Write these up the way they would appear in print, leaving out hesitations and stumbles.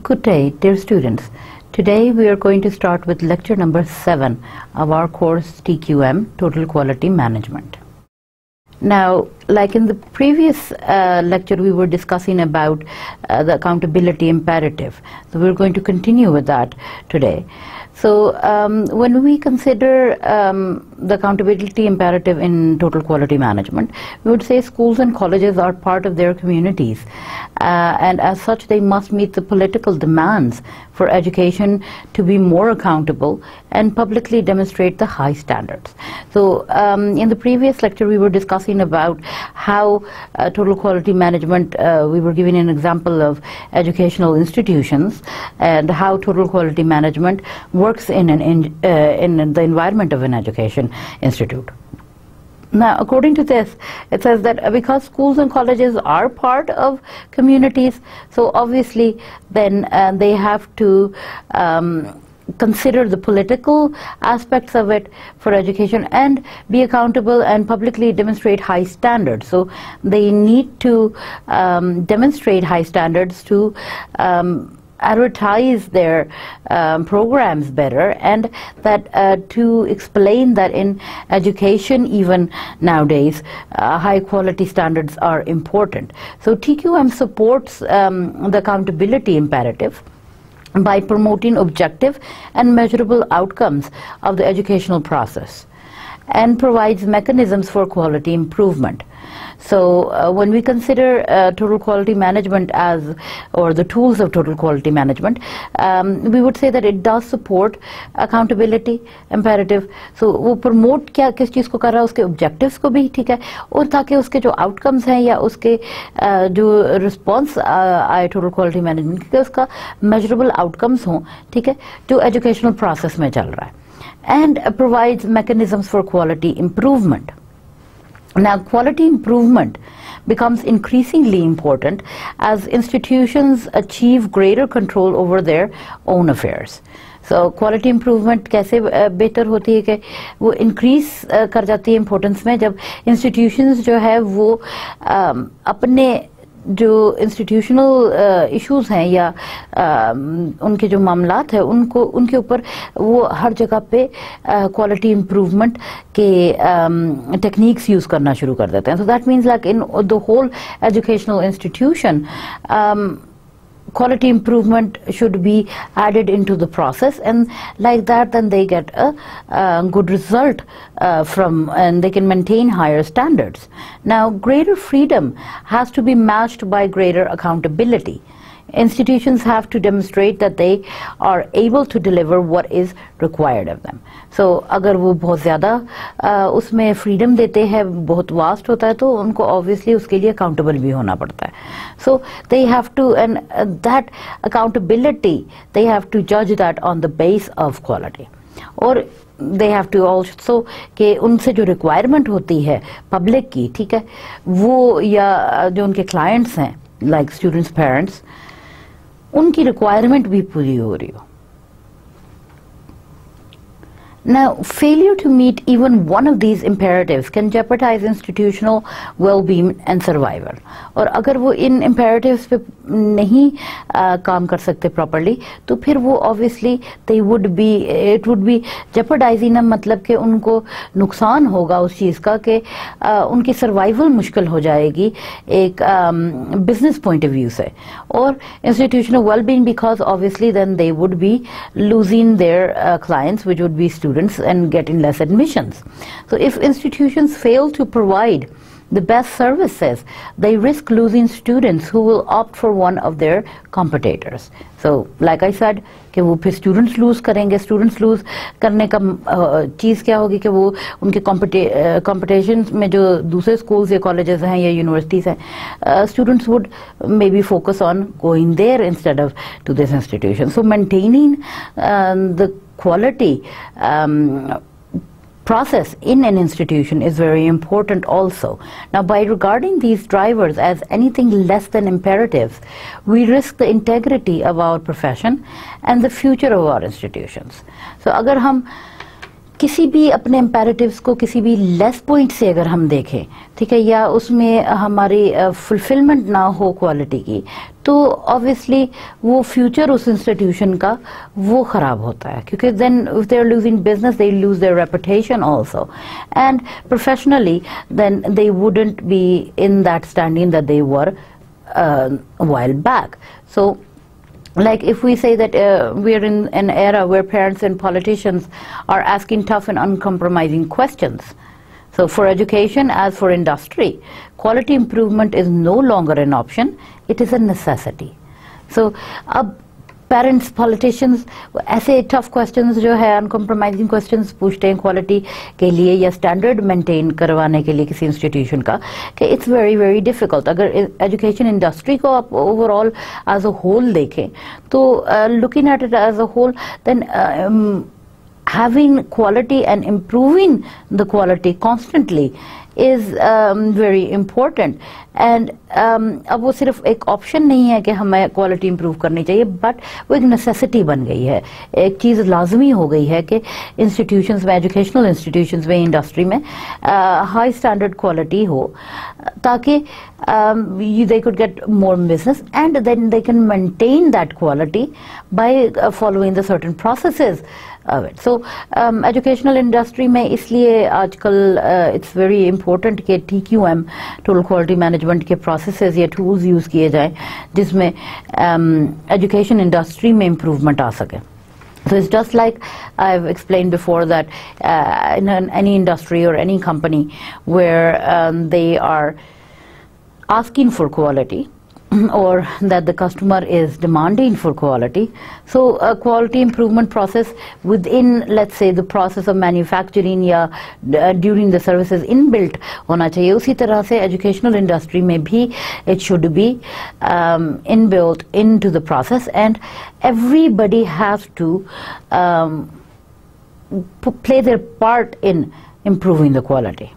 Good day, dear students. Today we are going to start with lecture number 7 of our course TQM, Total Quality Management. Now, like in the previous lecture, we were discussing about the accountability imperative. So we're going to continue with that today. So when we consider the accountability imperative in total quality management, we would say schools and colleges are part of their communities, and as such they must meet the political demands for education to be more accountable and publicly demonstrate the high standards. So in the previous lecture we were discussing about how total quality management, we were giving an example of educational institutions and how total quality management works in the environment of an education institute. Now, according to this, it says that because schools and colleges are part of communities, so obviously then they have to consider the political aspects of it for education and be accountable and publicly demonstrate high standards. So they need to demonstrate high standards to advertise their programs better, and that to explain that in education even nowadays high quality standards are important. So TQM supports the accountability imperative by promoting objective and measurable outcomes of the educational process and provides mechanisms for quality improvement. So when we consider total quality management as, or the tools of total quality management, we would say that it does support accountability imperative. So वो promote क्या किस चीज़ को कर रहा है, उसके objectives को भी, ठीक है, और ताकि उसके जो outcomes हैं या उसके जो response आए total quality management के, उसका measurable outcomes हों, ठीक है, जो educational process में चल रहा है, and provides mechanisms for quality improvement. Now, quality improvement becomes increasingly important as institutions achieve greater control over their own affairs. So, quality improvement कैसे बेहतर होती है कि वो increase कर जाती है importance में जब institutions जो है वो अपने जो इंस्टीट्यूशनल इश्यूज हैं या उनके जो मामलात हैं उनको उनके ऊपर वो हर जगह पे क्वालिटी इम्प्रूवमेंट के टेक्निक्स यूज़ करना शुरू कर देते हैं. So that means like in the whole educational institution quality improvement should be added into the process, and like that then they get a good result from, and they can maintain higher standards. Now, greater freedom has to be matched by greater accountability. Institutions have to demonstrate that they are able to deliver what is required of them. So अगर वो बहुत ज़्यादा उसमें freedom देते हैं, बहुत vast होता है, तो उनको obviously उसके लिए accountable भी होना पड़ता है. So they have to, and that accountability, they have to judge that on the base of quality. और they have to also कि उनसे जो requirement होती है public की, ठीक है, वो या जो उनके clients हैं like students, parents, उनकी रिक्वायरमेंट भी पूरी हो रही हो. Now, failure to meet even one of these imperatives can jeopardize institutional well-being and survival. और अगर वो इन imperatives पे नहीं काम कर सकते properly, तो फिर वो obviously it would be jeopardizing, मतलब कि उनको नुकसान होगा उस चीज़ का कि उनकी survival मुश्किल हो जाएगी एक business point of view से, और institutional well-being, because obviously then they would be losing their clients, which would be students, and getting less admissions. So if institutions fail to provide the best services, they risk losing students who will opt for one of their competitors. So like I said कि वो फिर students lose करेंगे. Students lose करने का चीज़ क्या होगी कि वो उनके competitions में जो दूसरे schools या colleges हैं या universities हैं, students would maybe focus on going there instead of to this institution. So maintaining the quality process in an institution is very important also. Now, by regarding these drivers as anything less than imperatives, we risk the integrity of our profession and the future of our institutions. So, अगर हम किसी भी अपने imperatives को किसी भी less point से अगर हम देखें, ठीक है, या उसमें हमारी fulfillment ना हो quality की, तो ऑब्वियसली वो फ्यूचर उस इंस्टीट्यूशन का वो खराब होता है, क्योंकि then if they are losing business they lose their reputation also, and professionally then they wouldn't be in that standing that they were a while back. So like if we say that we're in an era where parents and politicians are asking tough and uncompromising questions. So for education as for industry, quality improvement is no longer an option, it is a necessity. So parents politicians ऐसे tough questions जो है uncompromising questions पूछते हैं quality के लिए या standard maintain करवाने के लिए किसी इंस्टीट्यूशन का, कि इट्स वेरी वेरी डिफिकल्ट. अगर एजुकेशन इंडस्ट्री को आप ओवरऑल एज अ होल देखें तो looking at it as a whole then having quality and improving the quality constantly is very important. And अब वो सिर्फ एक ऑप्शन नहीं है कि हमें क्वालिटी इंप्रूव करनी चाहिए, बट वो एक नेसेसिटी बन गई है, एक चीज़ लाजमी हो गई है कि इंस्टीट्यूशंस में, एजुकेशनल इंस्टीट्यूशंस में, इंडस्ट्री में हाई स्टैंडर्ड क्वालिटी हो, ताकि they could get more business and then they can maintain that quality by following the certain processes of it. So educational industry में इसलिए आजकल it's very important कि TQM total quality management के processes या tools use किए जाएं जिसमें education industry में improvement आ सके. So it's just like I've explained before that in any industry or any company where they are asking for quality or that the customer is demanding for quality, so a quality improvement process within, let's say, the process of manufacturing या during the services inbuilt होना चाहिए. उसी तरह से educational industry में भी it should be inbuilt into the process, and everybody has to play their part in improving the quality.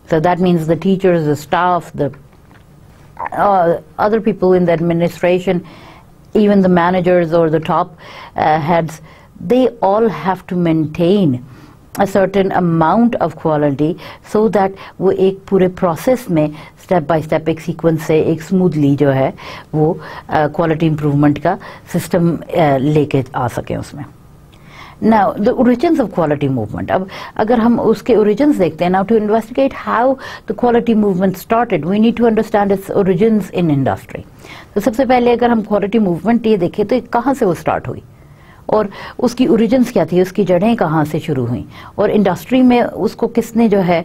So that means the teachers, the staff, the other people in the administration, even the managers or the top heads, they all have to maintain a certain amount of quality so that वो एक पूरे process में step by step एक sequence से एक smoothly जो है वो quality improvement का system लेके आ सके उसमें. Now, the origins of quality movement. अब अगर हम उसके origins देखते हैं, now to investigate how the quality movement started, we need to understand its origins in industry. तो सबसे पहले अगर हम quality movement ये देखें तो कहाँ से वो start हुई और उसकी origins क्या थी, उसकी जड़ें कहाँ से शुरू हुई और इंडस्ट्री में उसको किसने जो है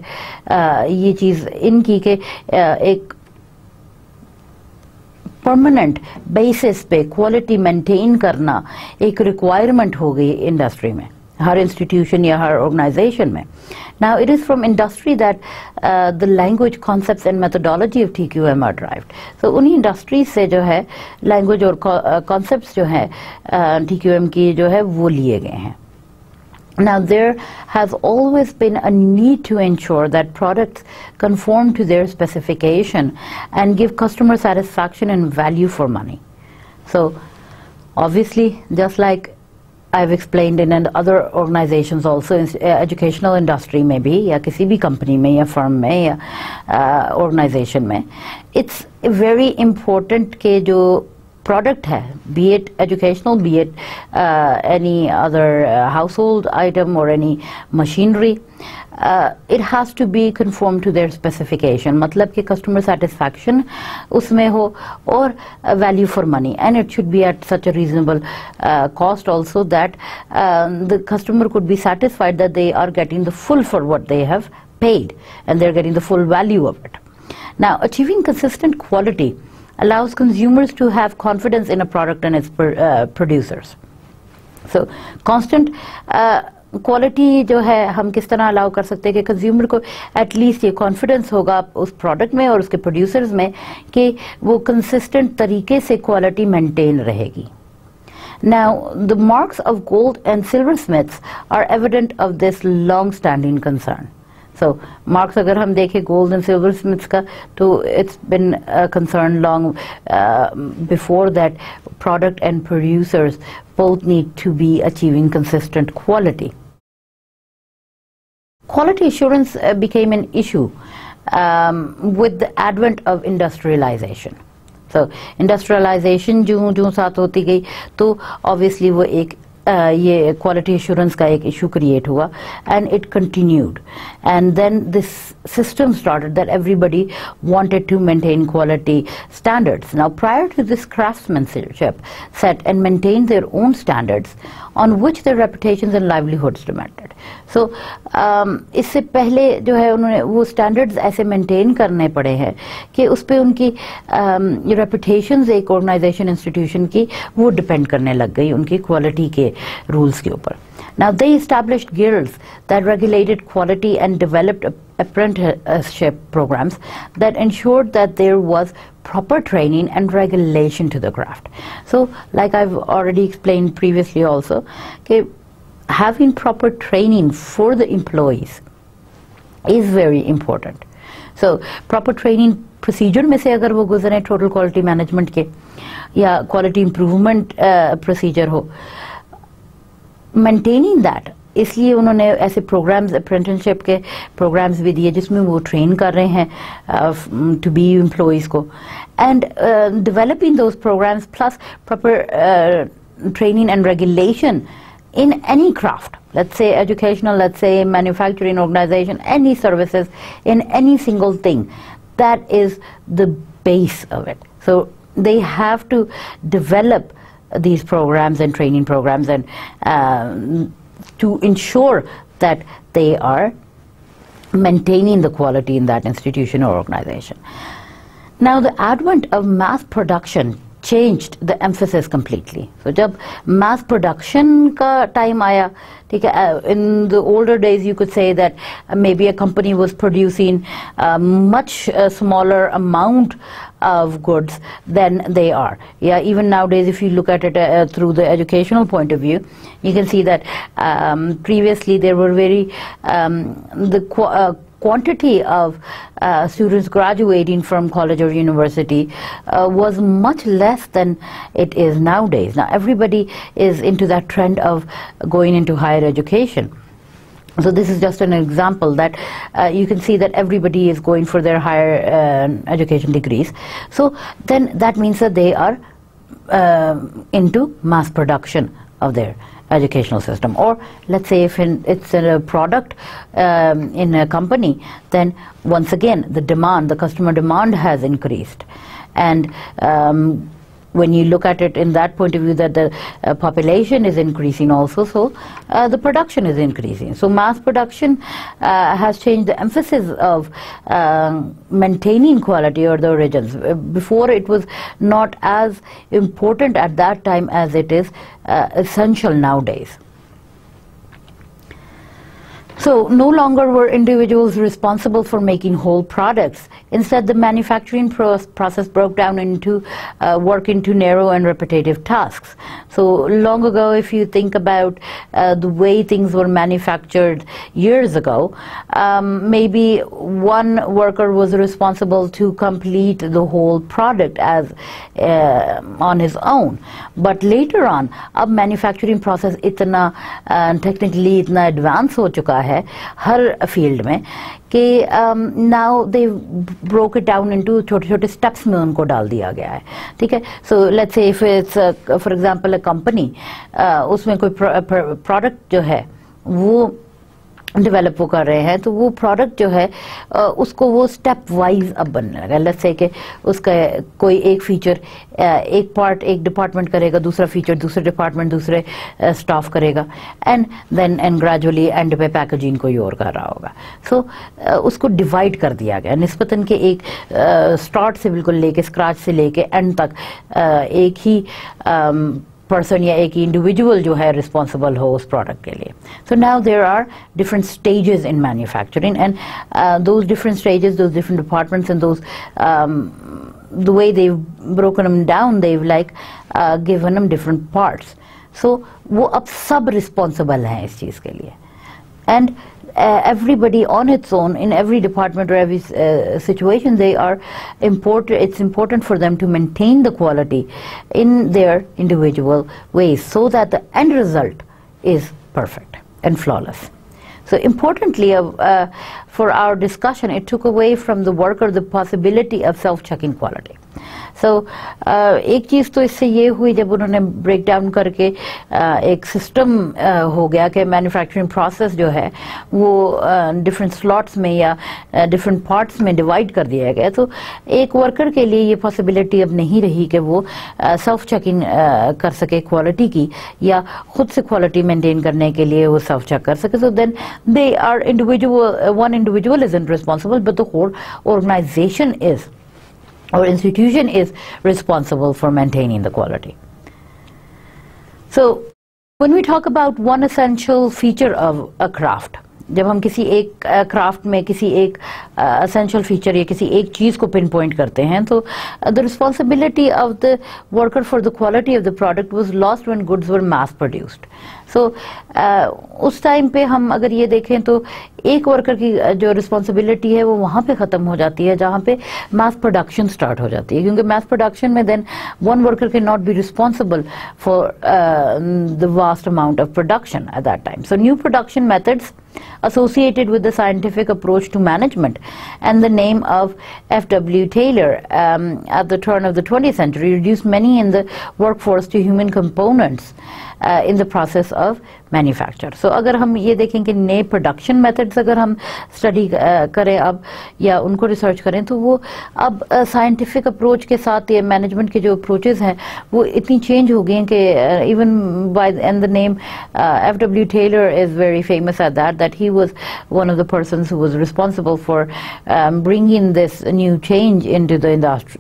ये चीज़ इनकी के एक परमानेंट बेसिस पे क्वालिटी मेंटेन करना एक रिक्वायरमेंट हो गई इंडस्ट्री में, हर इंस्टीट्यूशन या हर ऑर्गेनाइजेशन में. Now it is from industry that the language concepts and methodology of TQM are driven. So उन्हीं इंडस्ट्रीज से जो है लैंग्वेज और कॉन्सेप्ट्स जो है TQM की जो है वो लिए गए हैं. Now there has always been a need to ensure that products conform to their specification and give customer satisfaction and value for money. So obviously, just like I've explained in other organizations also, educational industry में भी या किसी भी company में या firm में या organization में, it's very important कि जो product है, be it educational, be it any other household item or any machinery, it has to be conformed to their specification. मतलब कि customer satisfaction उसमें हो और value for money, and it should be at such a reasonable cost also that the customer could be satisfied that they are getting the full for what they have paid and they're getting the full value of it. Now, achieving consistent quality allows consumers to have confidence in a product and its producers. So constant quality जो है हम किस तरह allow कर सकते हैं कि consumer को एटलीस्ट ये कॉन्फिडेंस होगा उस प्रोडक्ट में और उसके प्रोड्यूसर्स में कि वो कंसिस्टेंट तरीके से क्वालिटी मेंटेन रहेगी. Now, the marks of gold and silversmiths are evident of this long-standing concern. So, marks अगर हम देखें gold and silversmiths का, तो it's been a concern long before that product and producers both need to be achieving consistent quality. Quality assurance became an issue with the advent of industrialization. So industrialization जो साथ होती गई तो obviously वो एक ये quality assurance का एक issue create हुआ, and it continued, and then this system started that everybody wanted to maintain quality standards. Now prior to this, craftsmanship set and maintained their own standards on which their reputations and livelihoods depended. So इससे पहले जो है उन्होंने वो standards ऐसे maintain करने पड़े हैं कि उस पे उनकी reputations एक organization institution की वो depend करने लग गई उनकी quality के rules के ऊपर. Now they established guilds that regulated quality and developed apprenticeship programs that ensured that there was proper training and regulation to the craft. So like I've already explained previously also, okay, having proper training for the employees is very important. So proper training procedure में से अगर वो गुजरे total quality management के या quality improvement procedure हो, maintaining that, इसलिए उन्होंने ऐसे programs, apprenticeship के programs भी दिए जिसमें वो train कर रहे हैं to be employees को, and developing those programs plus proper training and regulation in any craft, let's say educational, let's say manufacturing organization, any services, in any single thing, that is the base of it. So they have to develop these programs and training programs and to ensure that they are maintaining the quality in that institution or organization. Now the advent of mass production changed the emphasis completely. So जब mass production का time आया, ठीक है, in the older days you could say that maybe a company was producing a much smaller amount of goods than they are. Yeah, even nowadays if you look at it through the educational point of view, you can see that previously there were very quantity of students graduating from college or university was much less than it is nowadays. Now everybody is into that trend of going into higher education. So this is just an example that you can see that everybody is going for their higher education degrees. So then that means that they are into mass production of their educational system, or let's say if it's a product in a company, then once again the customer demand has increased, and when you look at it in that point of view that the population is increasing also, so the production is increasing. So mass production has changed the emphasis of maintaining quality or the origins. Before it was not as important at that time as it is essential nowadays. So no longer were individuals responsible for making whole products. Instead, the manufacturing process broke down into work into narrow and repetitive tasks. So long ago, if you think about the way things were manufactured years ago, maybe one worker was responsible to complete the whole product as on his own. But later on, अब manufacturing process इतना technically इतना advanced हो चुका है हर field में कि now they broke it down into छोटे-छोटे steps में उनको डाल दिया गया है, ठीक है. So let's say if it's for example a company, उसमें कोई product जो है वो डेवलप वो कर रहे हैं, तो वो प्रोडक्ट जो है उसको वो स्टेप वाइज अब बनने लगा. लेट्स से कि उसका कोई एक फीचर एक पार्ट एक डिपार्टमेंट करेगा, दूसरा फीचर दूसरे डिपार्टमेंट दूसरे स्टाफ करेगा, एंड देन ग्रेजुअली एंड पे पैकेजिंग कोई और कर रहा होगा. सो उसको डिवाइड कर दिया गया निस्बतन के एक स्टार्ट से बिल्कुल लेके स्क्रैच से लेके एंड तक एक ही पर्सन या एक इंडिविजुअल जो है रिस्पॉन्सिबल हो उस प्रोडक्ट के लिए. So now there are different stages in manufacturing, and those different stages, those different departments and those the way they've broken them down, they've like given them different parts. So वो अब सब responsible हैं इस चीज़ के लिए, and everybody on its own in every department or every situation, they are important. It's important for them to maintain the quality in their individual ways so that the end result is perfect and flawless. So importantly, for our discussion, it took away from the worker the possibility of self-checking quality. So एक चीज़ तो इससे ये हुई जब उन्होंने break down करके एक system हो गया कि मैन्युफैक्चरिंग प्रोसेस जो है वो डिफरेंट स्लॉट्स में या डिफरेंट पार्ट्स में डिवाइड कर दिया गया, तो एक वर्कर के लिए ये पॉसिबिलिटी अब नहीं रही कि वो सेल्फ चेकिंग कर सके क्वालिटी की, या खुद से क्वालिटी मेंटेन करने के लिए वो सेल्फ चेक कर सके. So then they are individual, one individual isn't responsible but the whole organisation is or institution is responsible for maintaining the quality. So when we talk about one essential feature of a craft, जब हम किसी एक craft में किसी एक essential feature या किसी एक चीज़ को पिन पॉइंट करते हैं, तो the responsibility of the worker for the quality of the product was lost when goods were mass produced. So उस टाइम पे हम अगर ये देखें तो एक वर्कर की जो रिस्पॉन्सिबिलिटी है वो वहाँ पे ख़त्म हो जाती है जहाँ पे मास प्रोडक्शन स्टार्ट हो जाती है, क्योंकि मास प्रोडक्शन में then one worker can not be responsible for the vast amount of production at that time. So new production methods associated with the scientific approach to management and the name of F.W. Taylor at the turn of the 20th century reduced many in the workforce to human components in the process of manufacture. So अगर हम ये देखें कि नए production methods अगर हम study करें अब या उनको रिसर्च करें, तो वो अब साइंटिफिक अप्रोच के साथ ये मैनेजमेंट के जो अप्रोचेस हैं वो इतनी चेंज हो गई हैं कि even bye and the name F.W. Taylor is very famous at that he was one of the persons who was responsible for bringing this new change into the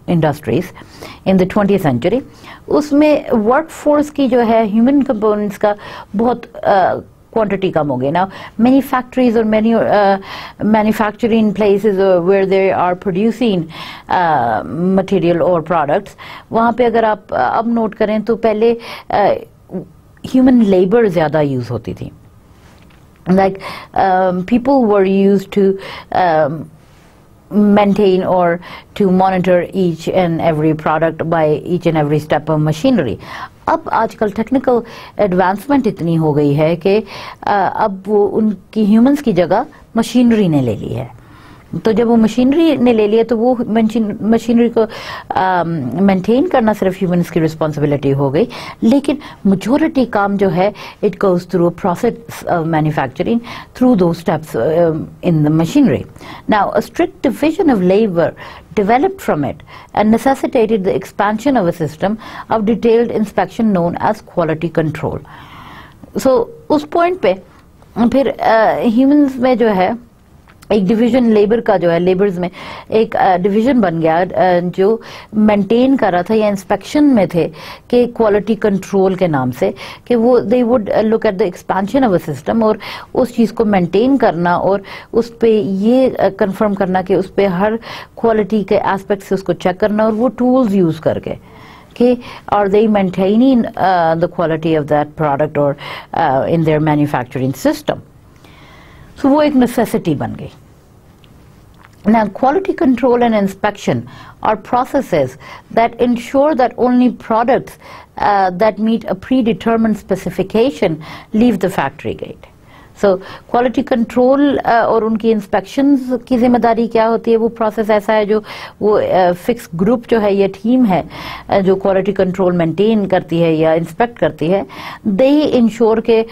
industries in the 20th century. उसमें workforce की जो है human components का बहुत quantity कम हो गई. Now many factories or many manufacturing places where they are producing material or products, वहाँ पे अगर आप अब नोट करें तो पहले ह्यूमन लेबर ज़्यादा यूज़ होती थी. Like people were used to maintain or to monitor each and every product by each and every step of machinery. अब आजकल टेक्निकल एडवांसमेंट इतनी हो गई है कि अब वो उनकी ह्यूमंस की जगह मशीनरी ने ले ली है. तो जब वो मशीनरी ने ले लिया तो वो मशीनरी को मेंटेन करना सिर्फ ह्यूमंस की रिस्पॉन्सिबिलिटी हो गई, लेकिन मेजॉरिटी काम जो है it goes through a process of manufacturing through दो steps in the machinery. Now a strict division of labour developed from it and necessitated the expansion of a system of detailed inspection known as quality control. So उस point पे फिर humans में जो है एक division labour का जो है लेबर्स में एक डिवीजन बन गया जो मेंटेन कर रहा था या इंस्पेक्शन में थे कि क्वालिटी कंट्रोल के नाम से, कि वो they would look at the expansion of a system और उस चीज़ को मेंटेन करना और उस पे ये कंफर्म करना कि उस पे हर क्वालिटी के एस्पेक्ट से उसको चेक करना और वो टूल्स यूज़ करके कि are they maintaining the quality of that product और in their manufacturing system. So वो एक necessity बन गई. Now, quality control and inspection are processes that ensure that only products that meet a predetermined specification leave the factory gate. So, quality control और उनकी inspections की जिम्मेदारी क्या होती है? वो process ऐसा है जो वो fixed group जो है, ये team है जो quality control maintain करती है या inspect करती है. They ensure के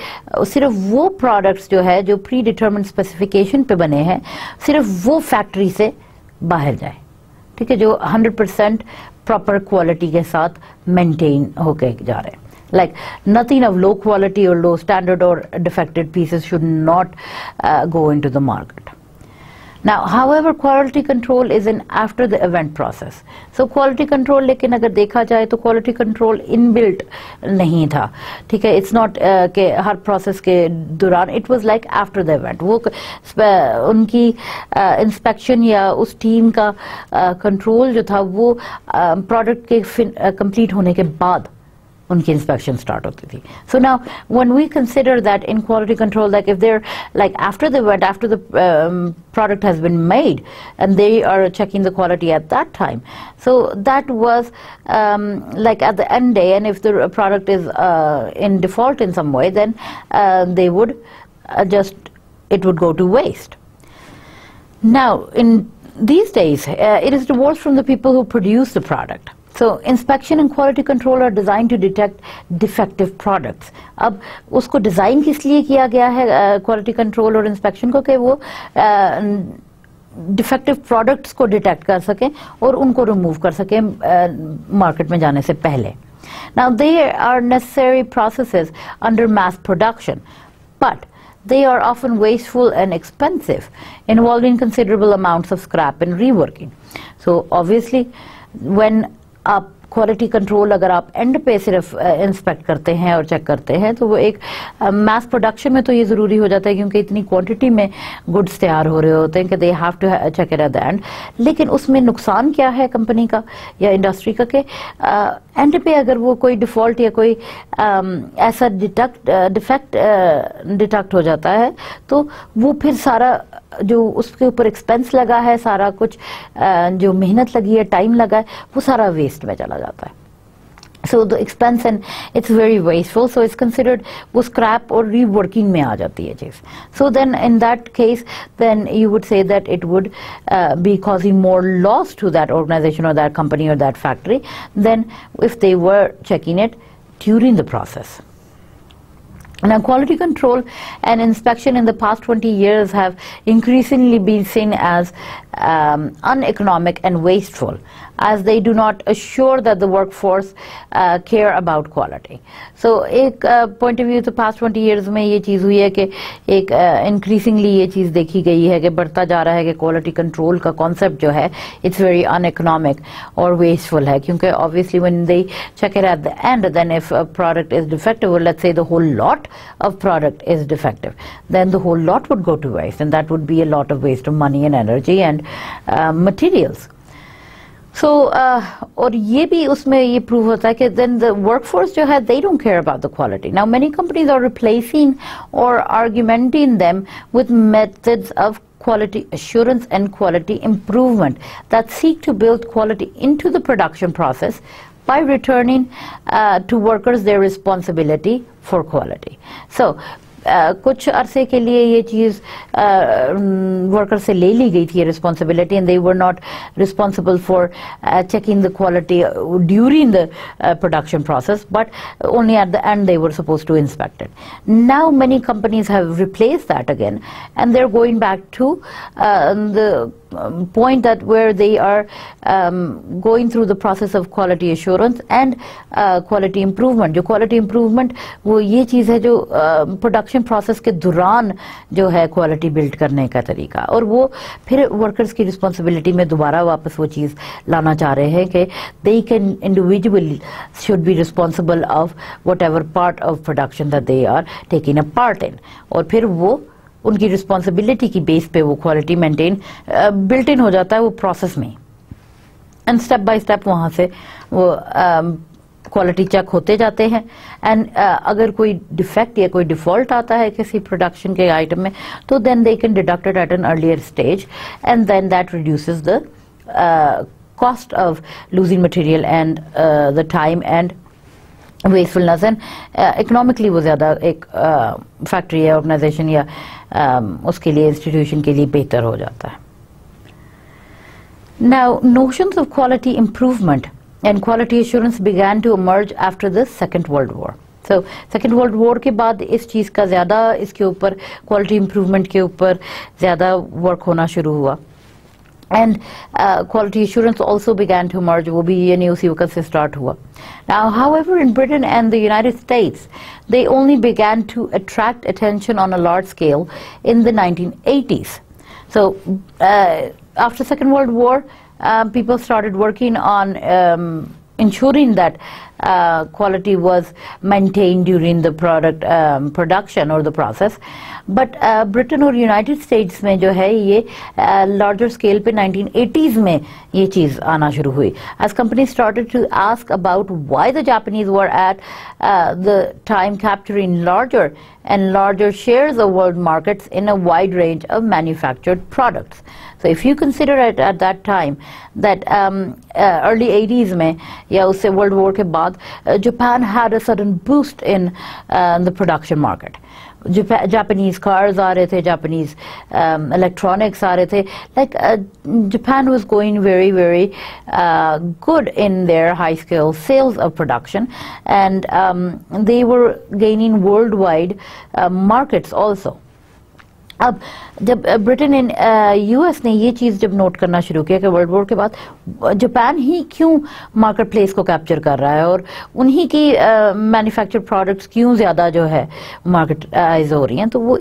सिर्फ वो products जो है जो predetermined specification पे बने हैं सिर्फ वो factory से बाहर जाए, ठीक है, जो 100% proper quality के साथ maintain होके जा रहे हैं. Like nothing of low quality or low standard or defective pieces should not go into the market. Now, however, quality control is an after the event process. So quality control, लेकिन अगर देखा जाए तो quality control inbuilt नहीं था, ठीक है. It's not कि हर process के दौरान, it was like after the event. वो उनकी inspection या उस team का control जो था वो product के complete होने के बाद उनकी inspection start होती थी. So now, when we consider that in quality control, like if they're like after the event, after the product has been made, and they are checking the quality at that time, so that was like at the end day, and if the product is in default in some way, then they would it would go to waste. Now, in these days, it is divorced from the people who produce the product. So inspection and quality control are designed to detect defective products. अब उसको design किस लिए किया गया है quality control और inspection को, कि वो डिफेक्टिव प्रोडक्ट्स को डिटेक्ट कर सकें और उनको रिमूव कर सकें मार्केट में जाने से पहले. Now there are necessary processes under mass production, but they are often wasteful and expensive, involving considerable amounts of scrap and reworking. So obviously, when आप क्वालिटी कंट्रोल अगर आप एंड पे सिर्फ इंस्पेक्ट करते हैं और चेक करते हैं, तो वो एक मास प्रोडक्शन में तो ये ज़रूरी हो जाता है क्योंकि इतनी क्वांटिटी में गुड्स तैयार हो रहे होते हैं कि they have to check it at the end. लेकिन उसमें नुकसान क्या है कंपनी का या इंडस्ट्री का, कि एंड पे अगर वो कोई डिफ़ॉल्ट या कोई ऐसा डिफेक्ट डिटेक्ट हो जाता है, तो वो फिर सारा जो उसके ऊपर एक्सपेंस लगा है, सारा कुछ जो मेहनत लगी है, टाइम लगा है, वो सारा वेस्ट में चला जाता है. So the expense and it's very wasteful, so it's considered वो scrap और reworking में आ जाती है चीज़. So then in that case, then you would say that it would be causing more loss to that organization or that company or that factory than if they were checking it during the process. Now, quality control and inspection in the past 20 years have increasingly been seen as uneconomic and wasteful, as they do not assure that the workforce care about quality. So, एक point of view तो past 20 years में ये चीज़ हुई है कि एक increasingly ये चीज़ देखी गई है कि बढ़ता जा रहा है कि quality control का concept जो है it's very uneconomic or wasteful है, क्योंकि obviously when they check it at the end, then if a product is defective, or let's say the whole lot of product is defective, then the whole lot would go to waste, and that would be a lot of waste of money and energy and materials. So और ये भी उसमें ये prove होता है कि then the workforce जो है they don't care about the quality. Now many companies are replacing or augmenting them with methods of quality assurance and quality improvement that seek to build quality into the production process by returning to workers their responsibility for quality. So कुछ अरसे के लिए ये चीज़ worker से ले ली गई थी responsibility, and they were not responsible for checking the quality during the production process, but only at the end they were supposed to inspect it. Now many companies have replaced that again, and they're going back to the point that where they are going through the process of quality assurance and quality improvement. जो quality improvement वो ये चीज़ है जो production process के दौरान जो है quality build करने का तरीका, और वो फिर वर्कर्स की रिस्पॉन्सिबिलिटी में दोबारा वापस वो चीज़ लाना चाह रहे हैं कि they can individually should be responsible of whatever part of production that they are taking a part in, और फिर वो उनकी रिस्पॉन्सिबिलिटी की बेस पे वो क्वालिटी मेंटेन बिल्ट इन हो जाता है वो प्रोसेस में, एंड स्टेप बाय स्टेप वहाँ से वो क्वालिटी चेक होते जाते हैं. एंड अगर कोई डिफेक्ट या कोई डिफॉल्ट आता है किसी प्रोडक्शन के आइटम में, तो then they can deduct it at an earlier stage, and then that reduces the cost of losing material and the time and wastefulness, and economically वो ज़्यादा एक फैक्ट्री या ऑर्गेनाइजेशन या उसके लिए इंस्टीट्यूशन के लिए बेहतर हो जाता है. Now notions of quality improvement and quality assurance began to emerge after the Second World War. So Second World War के बाद इस चीज़ का ज़्यादा इसके ऊपर quality improvement के ऊपर ज़्यादा work होना शुरू हुआ, and quality assurance also began to emerge. वो भी यानी उसी वक्त से start हुआ. Now, however, in Britain and the United States, they only began to attract attention on a large scale in the 1980s. So after Second World War, people started working on ensuring that quality was maintained during the product production or the process. But Britain और United States में जो है ये larger scale पे 1980s में ये चीज़ आना शुरू हुई, as companies started to ask about why the Japanese were at the time capturing larger and larger shares of world markets in a wide range of manufactured products. So if you consider it at that time that early 80s में या उससे world war के बाद बाद Japan had a sudden boost in the production market. Japanese cars आ रहे थे, Japanese electronics आ रहे थे. Like Japan was going very, very good in their high-scale sales of production, and they were gaining worldwide markets also. अब जब Britain in US ने ये चीज़ जब note करना शुरू किया कि वर्ल्ड वॉर के बाद जापान ही क्यों मार्केट प्लेस को कैप्चर कर रहा है और उन्हीं की मैन्युफैक्चर्ड प्रोडक्ट्स क्यों ज़्यादा जो है मार्केटाइज हो रही हैं, तो वो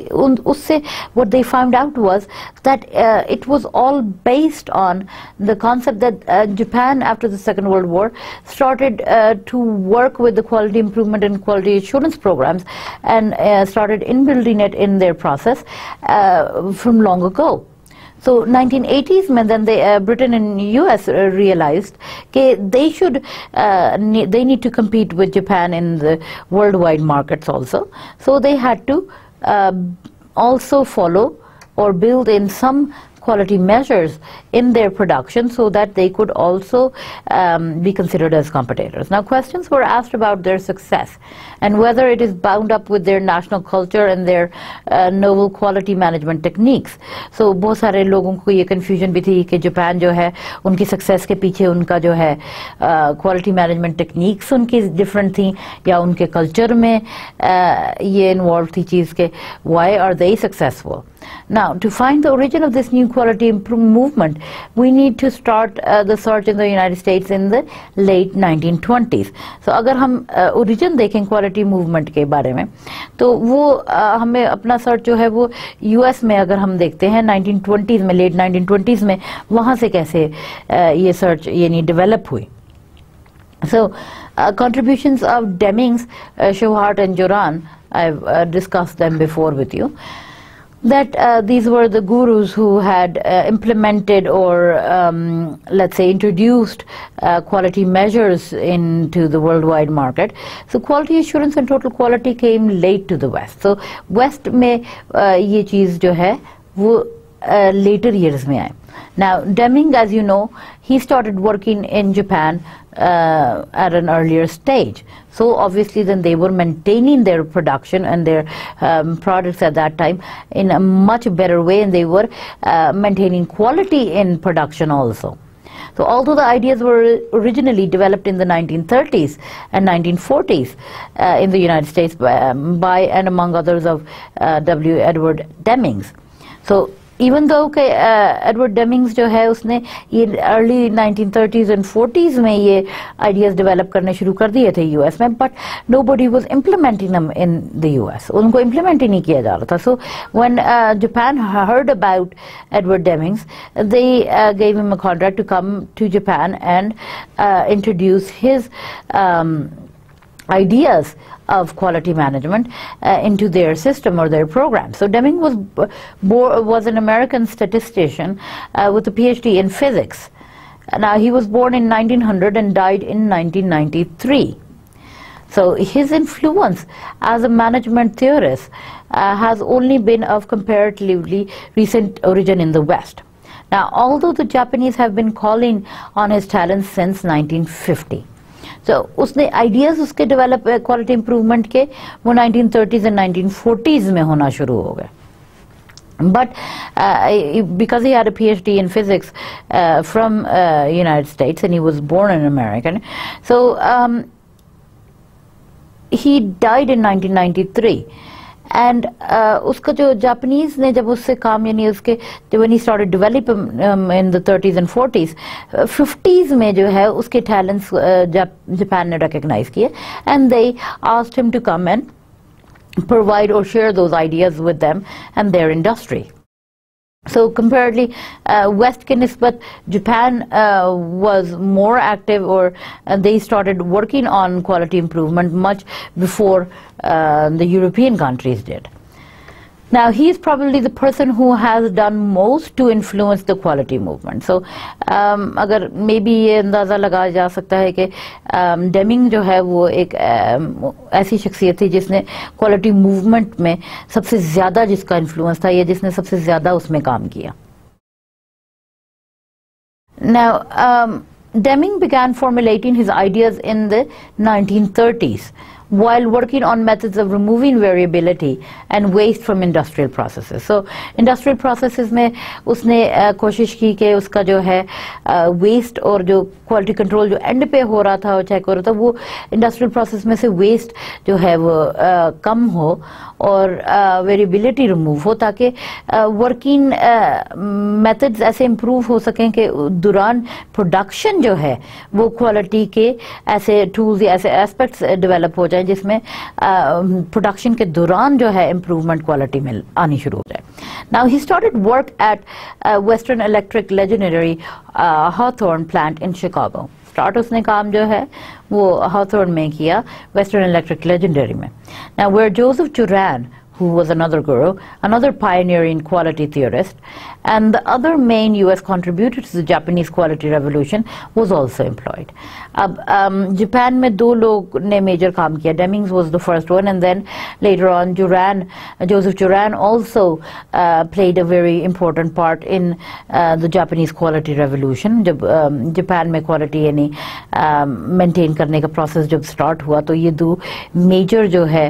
उससे what they found out was that it was all based on the concept that Japan after the second world war started to work with the quality improvement and quality assurance programmes and started in building it in their process from long ago. So 1980s में then Britain and US realized that they need to compete with Japan in the worldwide markets also. So they had to also follow or build in some quality measures in their production so that they could also be considered as competitors. Now questions were asked about their success and whether it is bound up with their national culture and their novel quality management techniques. So बहुत सारे लोगों को ये confusion भी थी कि Japan जो है उनकी success के पीछे उनका जो है quality management techniques उनकी different थी या उनके culture में ये involved थी चीज़ के why are they successful. Now, to find the origin of this new quality movement, we need to start the search in the United States in the late 1920s. So, अगर हम origin देखें quality movement के बारे में, तो वो हमें अपना search जो है वो US में अगर हम देखते हैं 1920s में, late 1920s में, वहाँ से कैसे ये search यानी develop हुई. So, contributions of Deming's, Shewhart and Juran, I've discussed them before with you. That these were the gurus who had implemented or let's say introduced quality measures into the worldwide market. So quality assurance and total quality came late to the West. So West में ये चीज़ जो है वो later years में आए. Now Deming, as you know, he started working in Japan at an earlier stage. So obviously then they were maintaining their production and their products at that time in a much better way, and they were maintaining quality in production also. So although the ideas were originally developed in the 1930s and 1940s in the United States by and among others of W. Edward Demings. So even though Edward Demings जो है उसने ये early 1930s and 40s में ये ideas develop करने शुरू कर दिए थे US में, but nobody was implementing them in the US. उनको implement ही नहीं किया जा रहा था. So when Japan heard about Edward Demings, they gave him a contract to come to Japan and introduce his ideas of quality management into their system or their program. So Deming was an American statistician with a PhD in physics. Now he was born in 1900 and died in 1993. So his influence as a management theorist has only been of comparatively recent origin in the West. Now although the Japanese have been calling on his talents since 1950. So उसने ideas उसके develop quality improvement के वो 1930s and 1940s में होना शुरू हो गए. But because he had a PhD in physics from United States and he was born an American, so he died in 1993. And उसका जो Japanese ने जब उससे काम यानी उसके when he started developing in the 30s and 40s, 50s में जो है उसके talents Japan ने recognize किए, and they asked him to come and provide or share those ideas with them and their industry. So comparatively, West के निस्बत Japan was more active, or they started working on quality improvement much before the European countries did. Now he is probably the person who has done most to influence the quality movement. So अगर maybe ये अंदाज़ा लगाया जा सकता है कि Deming जो है वो एक ऐसी शख्सियत थी जिसने quality movement में सबसे ज़्यादा जिसका influence था या जिसने सबसे ज़्यादा उसमें काम किया. Now Deming began formulating his ideas in the 1930s while working on methods of removing variability and waste from industrial processes. So industrial processes में उसने कोशिश की कि उसका जो है waste और जो quality control जो end पे हो रहा था और check हो रहा था वो industrial process में से waste जो है वो कम हो और variability remove हो ताकि working methods ऐसे improve हो सकें कि दौरान production जो है वो quality के ऐसे tools या ऐसे aspects develop हो जाए जिसमें प्रोडक्शन के दौरान जो है इम्प्रूवमेंट क्वालिटी में आनी शुरू हो जाए. Now he started work at Western Electric legendary Hawthorne plant in Chicago. Start उसने काम जो है वो हॉथॉर्न में किया, वेस्टर्न इलेक्ट्रिक लेजेंडरी में. Now where Joseph Juran, who was another guru, another pioneer in quality theorist, and the other main US contributor to the Japanese quality revolution, was also employed. अब Japan में दो लोग ने major काम किया. Deming was the first one, and then later on Joseph Juran also played a very important part in the Japanese quality revolution. जब Japan में quality यानी maintain करने का process जब start हुआ तो ये दो major जो है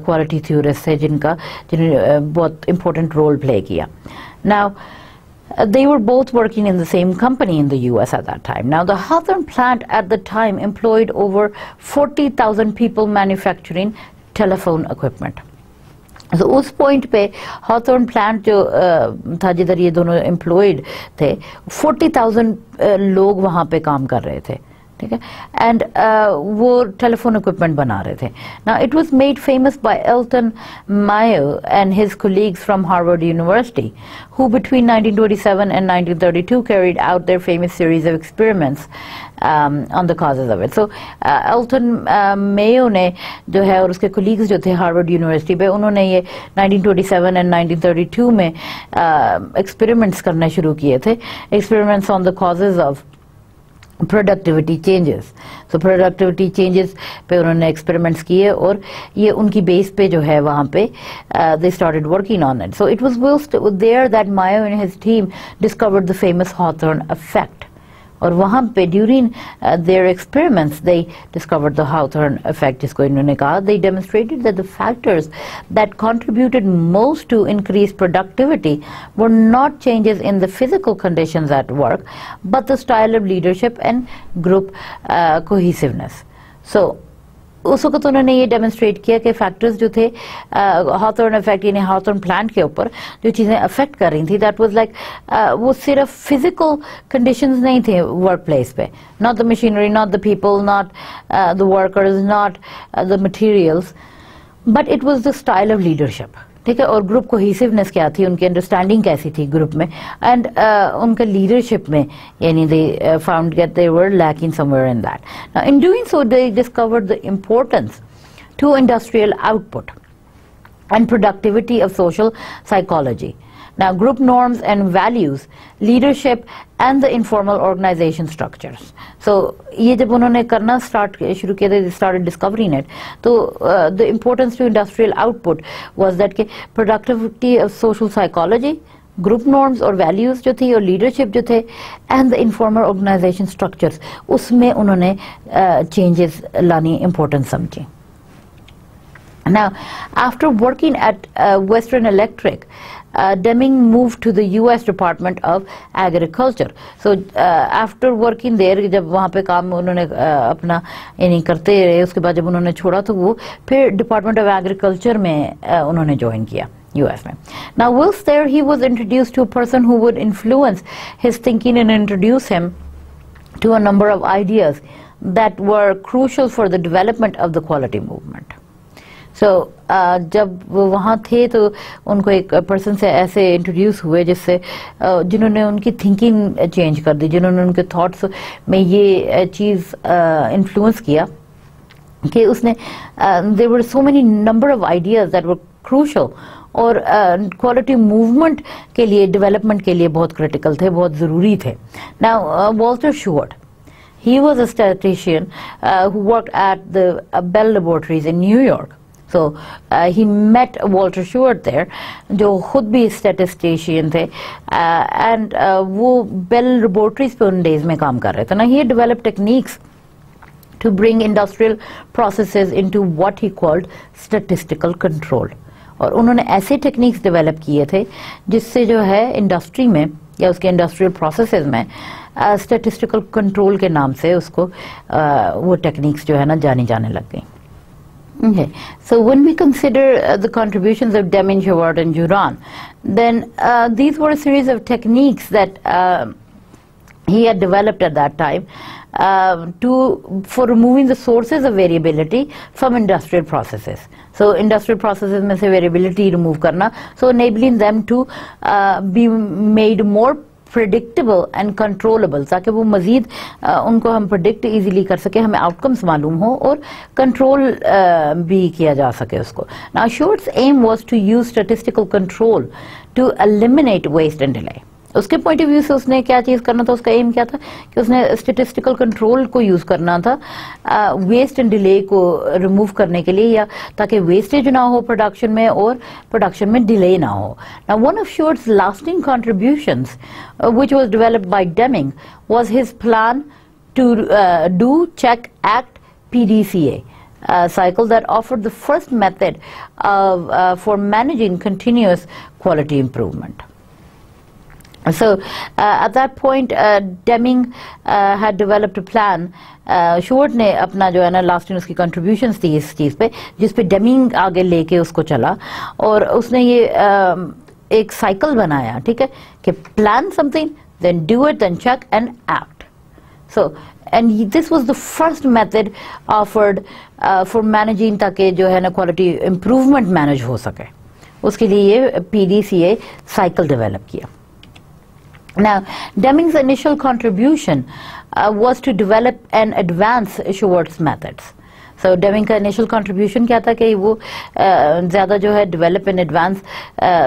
quality theorists है जिन्होंने बहुत important role play किया. Now, they were both working in the same company in the US at that time. Now, the Hawthorne plant at the time employed over 40,000 people manufacturing telephone equipment. So उस point पे Hawthorne plant जो था जिधर ये दोनों employed थे, 40,000 लोग वहाँ पे काम कर रहे थे. ठीक है, एंड वो टेलीफोन इक्विपमेंट बना रहे थे. Now it was made famous by Elton Mayo and his colleagues from Harvard University who between 1927 and 1932 carried out their famous series of experiments on the causes of it. So Elton Mayo ने जो है और उसके colleagues जो थे Harvard university पे उन्होंने ये 1927 and 1932 में experiments करना शुरू किए थे. Experiments on the causes of productivity changes. So productivity changes पे उन्होंने experiments किए और ये उनकी base पे जो है वहाँ पे they started working on it. So it was whilst there that Mayo and his team discovered the famous Hawthorne effect. और वहाँ पे during their experiments they discovered the Hawthorne effect जिसको इन्होंने कहा. They demonstrated that the factors that contributed most to increased productivity were not changes in the physical conditions at work but the style of leadership and group cohesiveness. So उस वक्त उन्होंने ये demonstrate किया कि factors जो थे Hawthorne effect यानी Hawthorne plant के ऊपर जो चीज़ें अफेक्ट कर रही थी दैट वाज लाइक वो सिर्फ फिजिकल कंडीशंस नहीं थे वर्क प्लेस पे. Not the machinery, not the people, not the workers, not the materials, but it was the style of leadership. ठीक है, और ग्रुप कोहेसिवनेस क्या थी, उनकी अंडरस्टैंडिंग कैसी थी ग्रुप में एंड उनका लीडरशिप में यानी they found that they were lacking somewhere in that. Now in doing so they discovered the importance to industrial output and productivity of social psychology. Now, group norms and values, leadership and the informal organization structures. So, ये जब उन्होंने करना शुरू किया, they started discovering it. So, the importance to industrial output was that के productivity of social psychology, group norms और values जो थी और leadership जो थे and the informal organization structures, उसमें उन्होंने changes लानी important समझी. Now, after working at Western Electric, Deming moved to the U.S. Department of Agriculture. So, after working there, जब वहाँ पे काम उन्होंने अपना यानी करते रहे, उसके बाद जब उन्होंने छोड़ा तो वो फिर Department of Agriculture में उन्होंने ज्वाइन किया US में. Now, whilst there, he was introduced to a person who would influence his thinking and introduce him to a number of ideas that were crucial for the development of the quality movement. So, जब वो वहाँ थे तो उनको एक person से ऐसे introduce हुए जिससे जिन्होंने उनकी थिंकिंग चेंज कर दी, जिन्होंने उनके थॉट्स में ये चीज़ इन्फ्लुएंस किया कि उसने there were so many number of ideas that were crucial और क्वालिटी मूवमेंट के लिए, डेवलपमेंट के लिए बहुत क्रिटिकल थे, बहुत ज़रूरी थे. Now Walter Shewhart, he was a statistician who worked at the Bell Laboratories in New York. So he met Walter Shewhart there, जो खुद भी statistician थे, and वो Bell laboratories पे उन days में काम कर रहे थे ना. He developed techniques to bring industrial processes into what he called statistical control. और उन्होंने ऐसे टेक्निक्स डेवलप किए थे जिससे जो है इंडस्ट्री में या उसके इंडस्ट्रियल प्रोसेसेस में स्टैटिस्टिकल कंट्रोल के नाम से उसको वो टेक्निक्स जो है ना जानी जाने लग गई. Okay, so when we consider the contributions of Deming, Shewhart and Juran, then these were a series of techniques that he had developed at that time for removing the sources of variability from industrial processes. So industrial processes में से variability remove करना, so enabling them to be made more predictable and controllable, ताकि वो मज़ीद उनको हम predict easily कर सके, हमें outcomes मालूम हो और control भी किया जा सके उसको. Now Shewhart's aim was to use statistical control to eliminate waste and delay. उसके पॉइंट ऑफ व्यू से उसने क्या चीज़ करना था, उसका एम क्या था कि उसने स्टेटिस्टिकल कंट्रोल को यूज़ करना था वेस्ट एंड डिले को रिमूव करने के लिए, या ताकि वेस्टेज ना हो प्रोडक्शन में और प्रोडक्शन में डिले ना हो. Now one of Shewart's lasting contributions which was developed by Deming was his plan to do check act PDCA cycle that offered the first method of for managing continuous quality improvement. So at that point Deming had developed a plan. Shewhart ने अपना जो है ना last in उसकी contributions थी इस चीज़ पे, जिस पे Deming आगे लेके उसको चला और उसने ये एक साइकिल बनाया, ठीक है, कि plan something, then do it, then check and act. So and this was the first method offered for managing, ताकि जो है ना quality improvement manage हो सके. उसके लिए ये PDCA cycle develop किया. Now, Deming's initial contribution was to develop and advance Shewart's methods. So, Deming का initial contribution क्या था कि वो ज़्यादा जो है develop and advance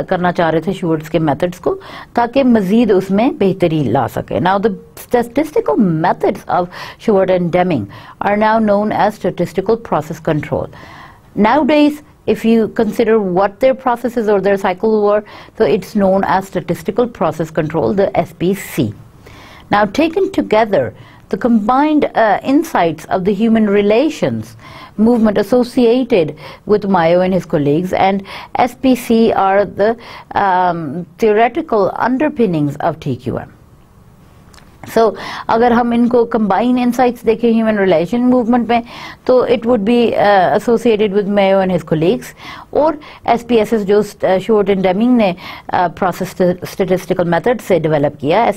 करना चाह रहे थे Shewart's के methods को, ताकि मज़ीद उसमें बेहतरी ला सके. Now, the statistical methods of Shewhart and Deming are now known as statistical process control. Nowadays, if you consider what their processes or their cycle were, so it's known as statistical process control, the SPC. Now, taken together, the combined insights of the human relations movement associated with Mayo and his colleagues and SPC are the theoretical underpinnings of TQM. So, अगर हम इनको combine insights देखें human relation movement में, तो it would be associated with Mayo and his colleagues, और SPSS जो Shewhart and Deming ने process statistical methods से develop किया,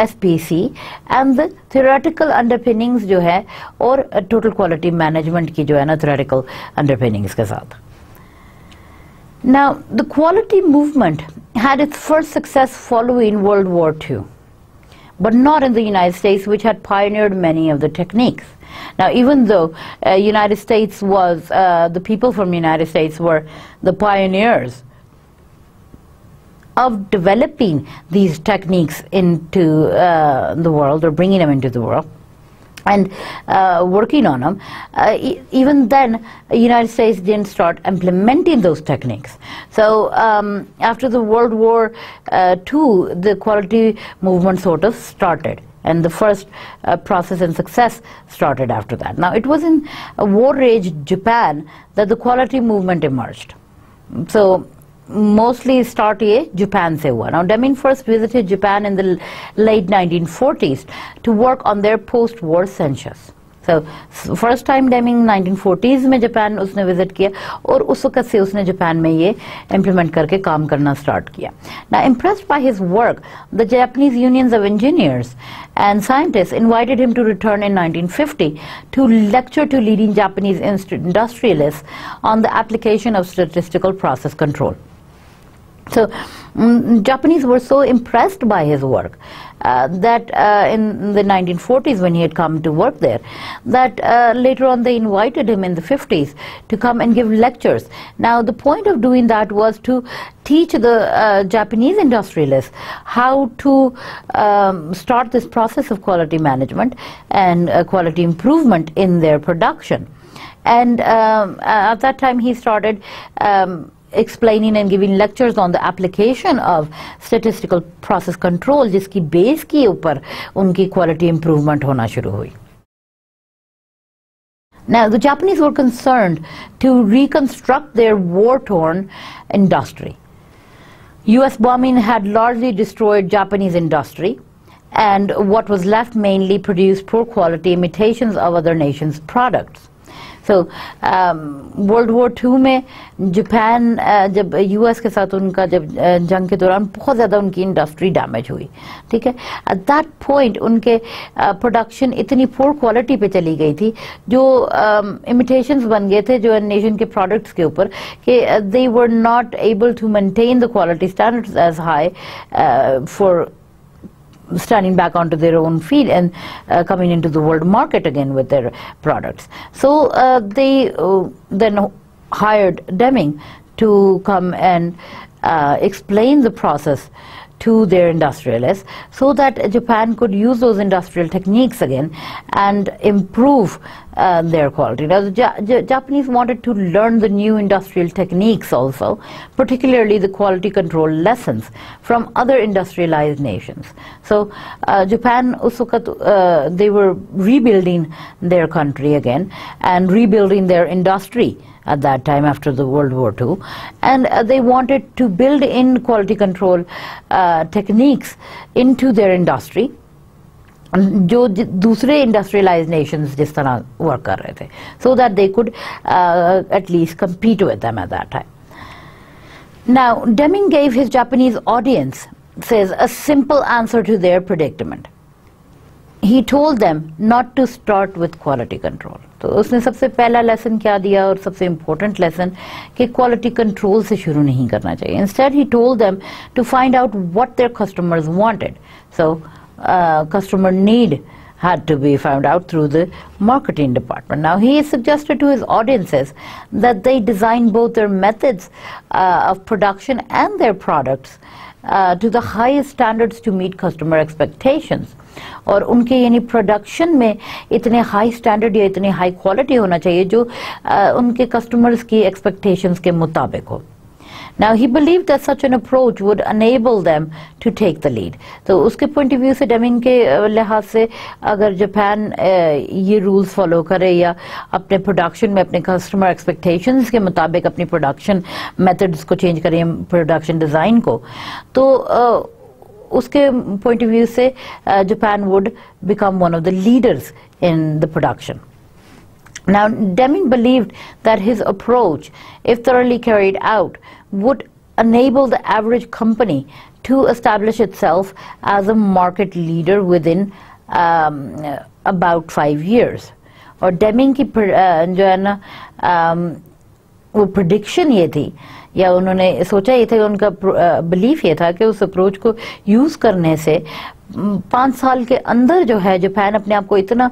SPC, and the theoretical underpinnings जो है और total quality management की जो है ना theoretical underpinnings के साथ. Now, the quality movement had its first success following World War II. But not in the United States, which had pioneered many of the techniques. Now, even though United States was, the people from the United States were the pioneers of developing these techniques into the world, or bringing them into the world, and working on them, even then the United States didn't start implementing those techniques. So after the World War II, the quality movement sort of started, and the first process and success started after that. Now, it was in war-raged Japan that the quality movement emerged. So mostly start ये Japan से हुआ. Now, Deming first visited Japan in the late 1940s to work on their post-war census. So, first time Deming 1940s में Japan उसने visit किया और उस वक़्त से उसने Japan में ये implement करके काम करना start किया. Now, impressed by his work, the Japanese unions of engineers and scientists invited him to return in 1950 to lecture to leading Japanese industrialists on the application of statistical process control. So, Japanese were so impressed by his work that in the 1940s, when he had come to work there, that later on they invited him in the 50s to come and give lectures. Now, the point of doing that was to teach the Japanese industrialists how to start this process of quality management and quality improvement in their production. And at that time he started explaining and giving lectures on the application of statistical process control, जिसकी base के ऊपर उनकी quality improvement होना शुरू हुई. Now the Japanese were concerned to reconstruct their war-torn industry. US bombing had largely destroyed Japanese industry, and what was left mainly produced poor quality imitations of other nations' products. So World War II में Japan जब US के साथ उनका जब जंग के दौरान बहुत ज़्यादा उनकी इंडस्ट्री डैमेज हुई, ठीक है. At that point उनके प्रोडक्शन इतनी poor quality पे चली गई थी, जो imitations बन गए थे जो नेशन के प्रोडक्ट्स के ऊपर, कि they were not able to maintain the quality standards as high for standing back onto their own feet and coming into the world market again with their products. So they then hired Deming to come and explain the process to their industrialists so that Japan could use those industrial techniques again and improve their quality. Now the Japanese wanted to learn the new industrial techniques also, particularly the quality control lessons from other industrialized nations. So Japan also, they were rebuilding their country again and rebuilding their industry at that time after the World War II, and they wanted to build in quality control techniques into their industry जो दूसरे industrialized nations जिस तरह work कर रहे थे, so that they could at least compete with them at that time. Now Deming gave his Japanese audience, says, a simple answer to their predicament. He told them not to start with quality control. तो उसने सबसे पहला lesson क्या दिया और सबसे important lesson कि quality control से शुरू नहीं करना चाहिए. Instead he told them to find out what their customers wanted. So customer need had to be found out through the marketing department. Now he suggested to his audiences that they design both their methods of production and their products to the highest standards to meet customer expectations. और उनके यानी production में इतने high standard या इतनी high quality होना चाहिए जो उनके कस्टमर्स की एक्सपेक्टेशंस के मुताबिक हो. Now he believed that such an approach would enable them to take the lead. तो उसके पॉइंट ऑफ व्यू से डेमिंग के लिहाज से अगर जापान ये रूल्स फॉलो करे या अपने प्रोडक्शन में अपने कस्टमर एक्सपेक्टेशंस के मुताबिक अपनी प्रोडक्शन मेथड्स को चेंज करें, प्रोडक्शन डिज़ाइन को, तो उसके point of view से Japan would become one of the leaders in the production. Now Deming believed that his approach, if thoroughly carried out, would enable the average company to establish itself as a market leader within about 5 years. और Deming की जो है ना वो prediction ये थी, या उन्होंने सोचा ये था, उनका बिलीफ ये था कि उस अप्रोच को यूज़ करने से 5 साल के अंदर जो है जापान अपने आप को इतना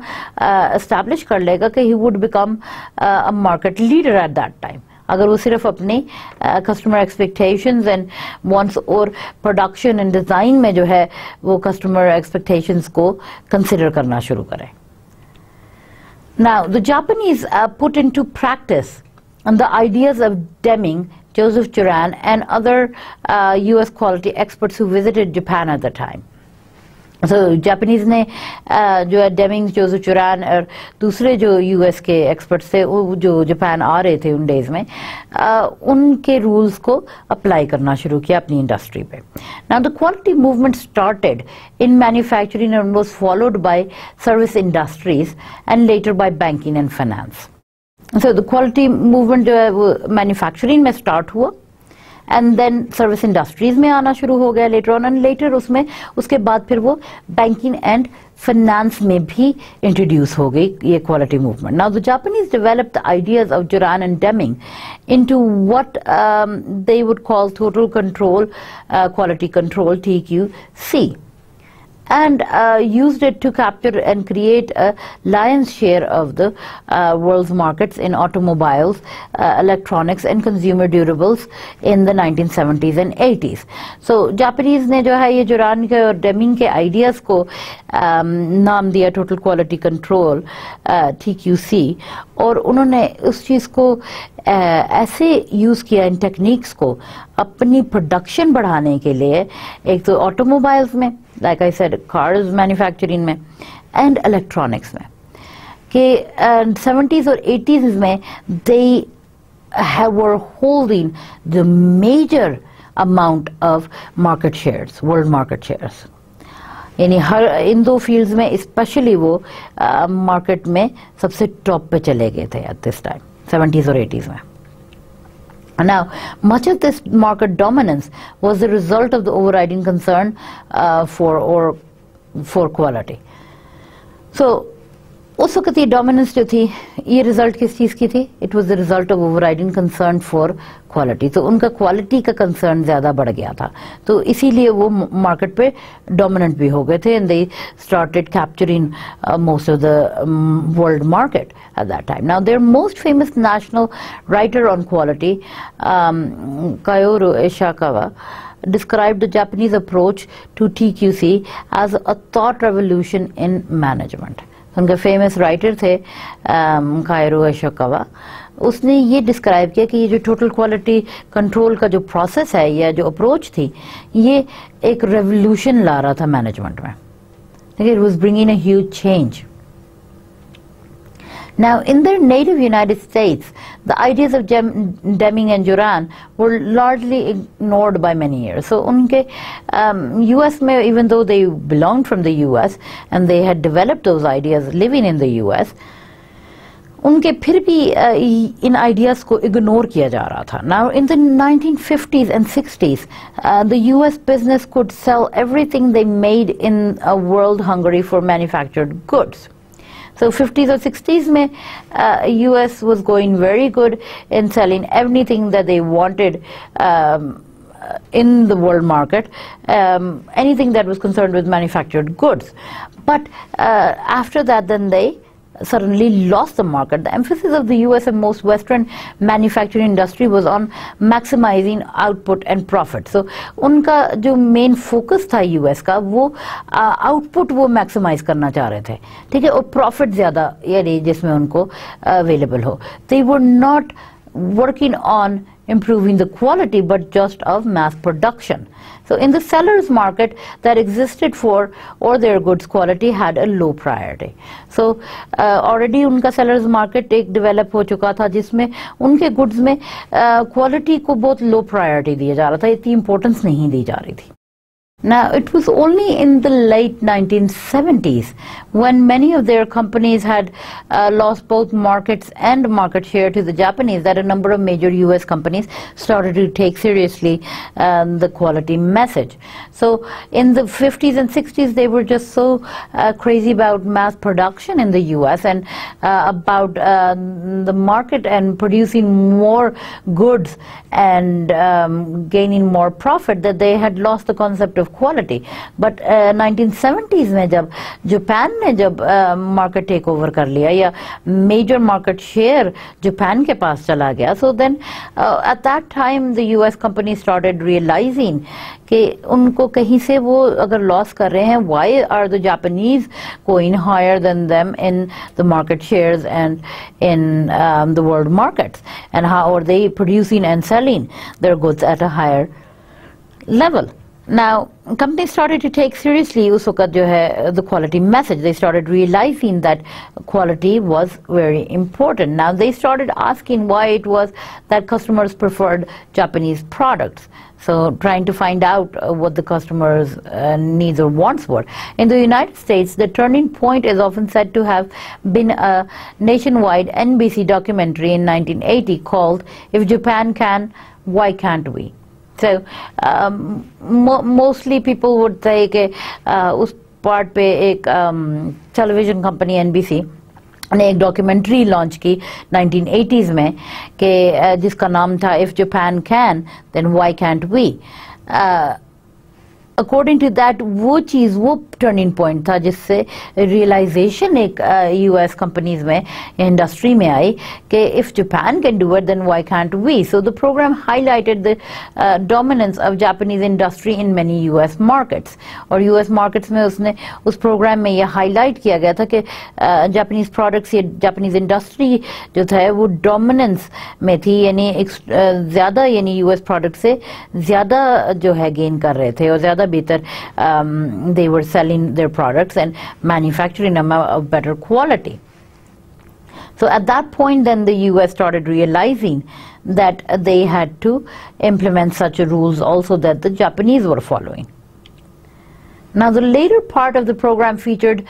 एस्टैब्लिश कर लेगा कि he would become a market leader at that time, अगर वो सिर्फ अपनी कस्टमर एक्सपेक्टेशंस एंड वांट्स और प्रोडक्शन एंड डिज़ाइन में जो है वो कस्टमर एक्सपेक्टेशंस को कंसिडर करना शुरू करें. Now the Japanese put into practice the ideas of Deming, Joseph Juran, and other US quality experts who visited Japan at the time. So Japanese ने जो है Deming, Joseph Juran और दूसरे जो US के experts थे वो जो जापान आ रहे थे उन डेज में, उनके रूल्स को अप्लाई करना शुरू किया अपनी इंडस्ट्री पे. Now the quality movement started in manufacturing and was followed by service industries and later by banking and finance. So the quality movement जो है वो मैन्युफैक्चरिंग में स्टार्ट हुआ एंड देन सर्विस इंडस्ट्रीज में आना शुरू हो गया लेटर ऑन, एंड लेटर उसमें उसके बाद फिर वो बैंकिंग एंड फाइनेंस में भी इंट्रोड्यूस हो गई ये quality movement. Now the Japanese developed the ideas of Juran and Deming into what they would call total control quality control TQC. and used it to capture and create a lion's share of the world's markets in automobiles, electronics and consumer durables in the 1970s and 80s. So Japanese ने जो है ये जुरान के और Deming के ideas को नाम दिया टोटल क्वालिटी कंट्रोल TQC, और उन्होंने उस चीज़ को ऐसे यूज़ किया इन टेक्निक्स को अपनी प्रोडक्शन बढ़ाने के लिए, एक तो ऑटोमोबाइल्स में, like I said cars manufacturing में, एंड इलेक्ट्रॉनिक्स में, कि 70s और 80s में they were holding the major amount of market shares, world market shares, यानी हर इन दो फील्ड्स में स्पेशली वो मार्केट में सबसे टॉप पे चले गए थे एट दिस टाइम, 70s और 80s में. Now, much of this market dominance was the result of the overriding concern for quality. So, उस वक्त ये डोमिनेंस जो थी, ये रिजल्ट किस चीज़ की थी? It was the result of overriding concern for quality. तो उनका क्वालिटी का कंसर्न ज़्यादा बढ़ गया था, तो इसीलिए वो मार्केट पे डोमिनेंट भी हो गए थे, and they started capturing most of the world market at that time. Now, their most famous national writer on quality, Kaoru Ishikawa, described the Japanese approach to TQC as a thought revolution in management. उनके famous writer थे Cairo Ishikawa, उसने ये describe किया कि ये जो total quality control का जो प्रोसेस है या जो अप्रोच थी, ये एक रेवोल्यूशन ला रहा था मैनेजमेंट में. It was bringing a huge change. Now, in their native United States, the ideas of Deming and Juran were largely ignored by many years. So, unke US में, even though they belonged from the US and they had developed those ideas living in the US, उनके फिर भी इन ideas को ignore किया जा रहा था. Now, in the 1950s and 60s, the US business could sell everything they made in a world hungry for manufactured goods. So 50s or 60s में US was going very good in selling everything that they wanted in the world market, anything that was concerned with manufactured goods. But after that, then they suddenly lost the market. The emphasis of the US and most Western manufacturing industry was on maximizing output and profit. So उनका जो main focus था US का, वो output वो maximize करना चाह रहे थे, ठीक है, और profit ज़्यादा यानी जिसमें उनको available हो. They were not working on improving the quality but just of mass production. So in the seller's market that existed for or their goods, quality had a low priority. So already उनका seller's market एक develop हो चुका था जिसमें उनके goods में quality को बहुत low priority दिया जा रहा था, इतनी importance नहीं दी जा रही थी. Now, it was only in the late 1970s when many of their companies had lost both markets and market share to the Japanese that a number of major US companies started to take seriously the quality message. So, in the 50s and 60s, they were just so crazy about mass production in the US and about the market and producing more goods and gaining more profit that they had lost the concept of quality. But 1970s में जब Japan ने जब market take over कर लिया या major market share Japan के पास चला गया, so then at that time the US companies started realizing कि उनको कहीं से वो अगर loss कर रहे हैं, why are the Japanese going higher than them in the market shares and in the world markets, and how are they producing and selling their goods at a higher level? Now, companies started to take seriously उस वक्त जो है the quality message. They started realizing that quality was very important. Now, they started asking why it was that customers preferred Japanese products. So, trying to find out what the customers' needs or wants were. In the United States, the turning point is often said to have been a nationwide NBC documentary in 1980 called "If Japan Can, Why Can't We?" So mostly people would say कि उस part पे एक television company NBC ने एक documentary launch की 1980s में कि जिसका नाम था "If Japan Can, Then Why Can't We?" According to that वो चीज़, वो टर्निंग पॉइंट था जिससे रियलाइजेशन एक यूएस कंपनीज में या इंडस्ट्री में आई कि if Japan can do it then why can't we. So the programme highlighted the dominance of Japanese industry in many US markets. और यूएस मार्केट्स में उसने उस प्रोग्राम में यह हाईलाइट किया गया था कि जापानीज प्रोडक्ट्स या जापानीज इंडस्ट्री जो था वो डोमिनेंस में थी, यानी ज़्यादा यानी यूएस प्रोडक्ट से ज़्यादा जो है गेन कर रहे थे और ज़्यादा better, they were selling their products and manufacturing them of better quality. So at that point then the US started realizing that they had to implement such rules also that the Japanese were following. Now the later part of the program featured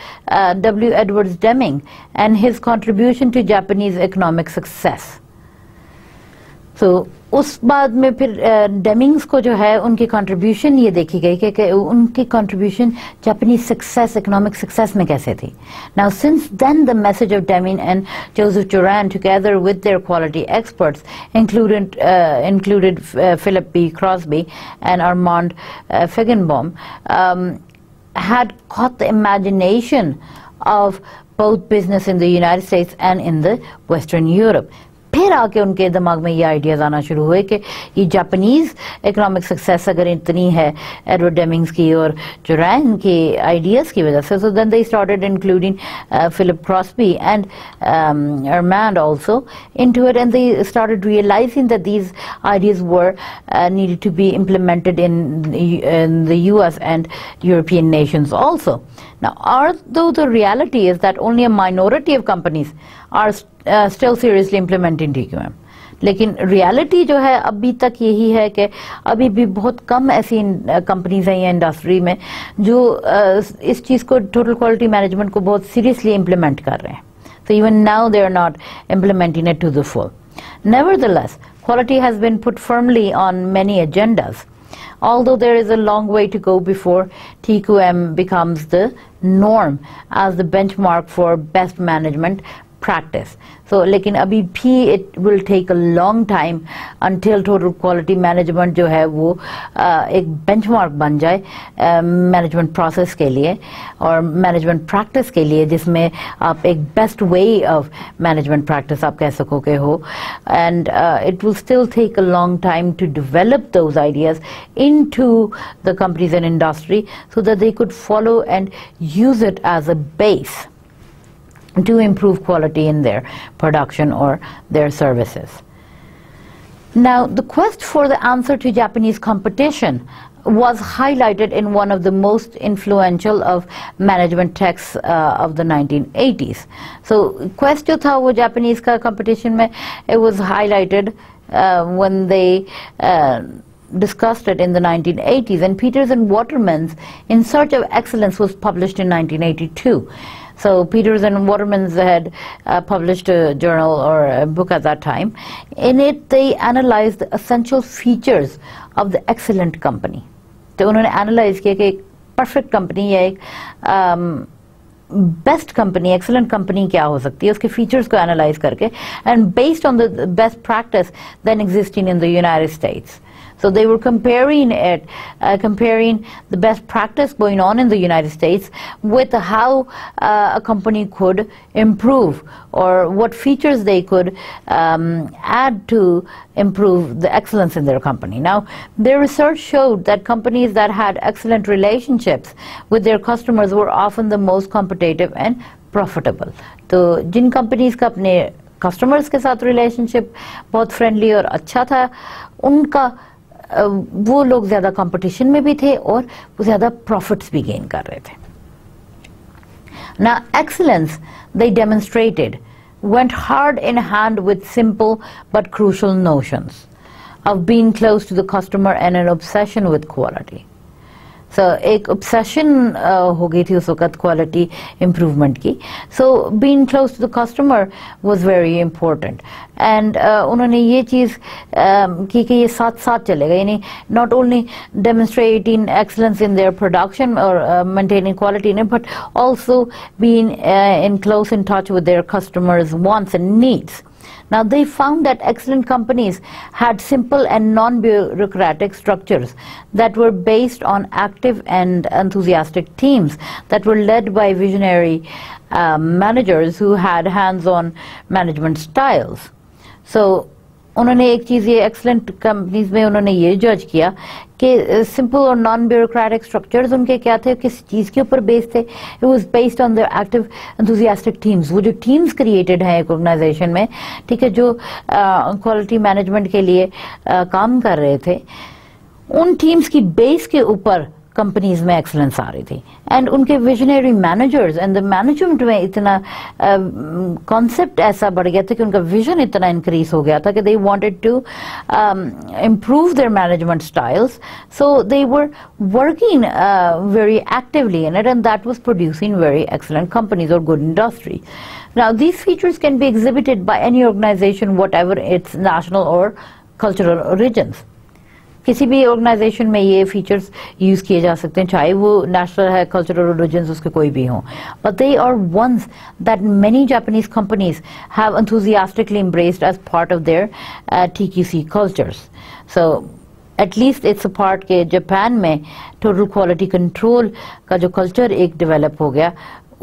W. Edwards Deming and his contribution to Japanese economic success. So उस बाद में फिर डेमिंग्स को जो है उनकी contribution ये देखी गई कि उनकी contribution Japanese success, economic success में कैसे थी. Now since then the message of Deming and Joseph Juran together with their quality experts included Philip B. Crosby and Armand Feigenbaum had caught the imagination of both business in the United States and in the Western Europe. फिर आके उनके दिमाग में ये ideas आना शुरू हुए कि ये जापानीज़ इकोनॉमिक सक्सेस अगर इतनी है एडवर्ड डेमिंग्स की और जुरैन के आइडियाज़ की वजह से, so then they started including Philip Crosby and Armand also into it, and they started realising that these ideas were needed to be implemented in the US and European nations also. Now, although the reality is that only a minority of companies are still seriously implementing TQM, लेकिन reality जो है अभी तक यही है कि अभी भी बहुत कम ऐसी कंपनीज हैं या इंडस्ट्री में जो इस चीज़ को, टोटल क्वालिटी मैनेजमेंट को बहुत सीरियसली इम्प्लीमेंट कर रहे हैं. So even now they are not implementing it to the full. Nevertheless, quality has been put firmly on many agendas. Although there is a long way to go before TQM becomes the norm as the benchmark for best management practice. So लेकिन अभी भी it will take a long time until total quality management जो है वो एक benchmark बन जाए management process के लिए और management practice के लिए, जिसमें आप एक best way of management practice आप कह सकोगे हो. And it will still take a long time to develop those ideas into the companies and industry so that they could follow and use it as a base to improve quality in their production or their services. Now, the quest for the answer to Japanese competition was highlighted in one of the most influential of management texts of the 1980s. So, quest jo tha wo Japanese ka competition mein, it was highlighted when they discussed it in the 1980s, and Peters and Waterman's In Search of Excellence was published in 1982. So Peters and Waterman's had published a journal or a book at that time. In it, they analyzed the essential features of the excellent company. तो उन्होंने analyze किया कि एक perfect company या एक best company, excellent company क्या हो सकती है, उसके features को analyze करके, and based on the best practice then existing in the United States. So they were comparing it, comparing the best practice going on in the United States with how a company could improve or what features they could add to improve the excellence in their company. Now, their research showed that companies that had excellent relationships with their customers were often the most competitive and profitable. तो जिन companies का अपने customers के साथ relationship बहुत friendly और अच्छा था, उनका वो लोग ज़्यादा कंपटीशन में भी थे और वो ज़्यादा प्रॉफिट्स भी गेन कर रहे थे. Now, excellence they demonstrated went hard in hand with simple but crucial notions of being close to the customer and an obsession with quality. So एक obsession हो गई थी उस वक़्त quality improvement की. So being close to the customer was very important. And उन्होंने ये चीज़ की कि ये साथ साथ चलेगा, यानी not only demonstrating excellence in their production or maintaining quality in it, but also being in close in touch with their customers' wants and needs. Now they found that excellent companies had simple and non-bureaucratic structures that were based on active and enthusiastic teams that were led by visionary managers who had hands-on management styles. So उन्होंने एक चीज़ ये excellent companies में उन्होंने ये जज किया कि simple और नॉन ब्यूरोक्रेटिक स्ट्रक्चर्स उनके क्या थे, किस चीज़ के ऊपर बेस्ड थे. It was based on the active enthusiastic teams. वो जो टीम्स क्रिएटेड हैं एक ऑर्गेनाइजेशन में, ठीक है, जो क्वालिटी मैनेजमेंट के लिए काम कर रहे थे, उन टीम्स की बेस के ऊपर कंपनीज में एक्सलेंस आ रही थी. एंड उनके visionary managers and the management में इतना कॉन्सेप्ट ऐसा बढ़ गया था कि उनका विजन इतना इंक्रीज हो गया था कि they wanted to improve their management styles, so they were working very actively in it, and that was producing very excellent companies or good industry. Now these features can be exhibited by any organization, whatever its national or cultural origins. किसी भी organisation में ये features use किए जा सकते हैं, चाहे वो नेशनल है, कल्चरल ओरिजिन्स उसके कोई भी हों. But they are once that many Japanese companies have enthusiastically embraced as part of their TQC cultures. So at least it's a part के जापान में टोटल क्वालिटी कंट्रोल का जो कल्चर एक डेवलप हो गया,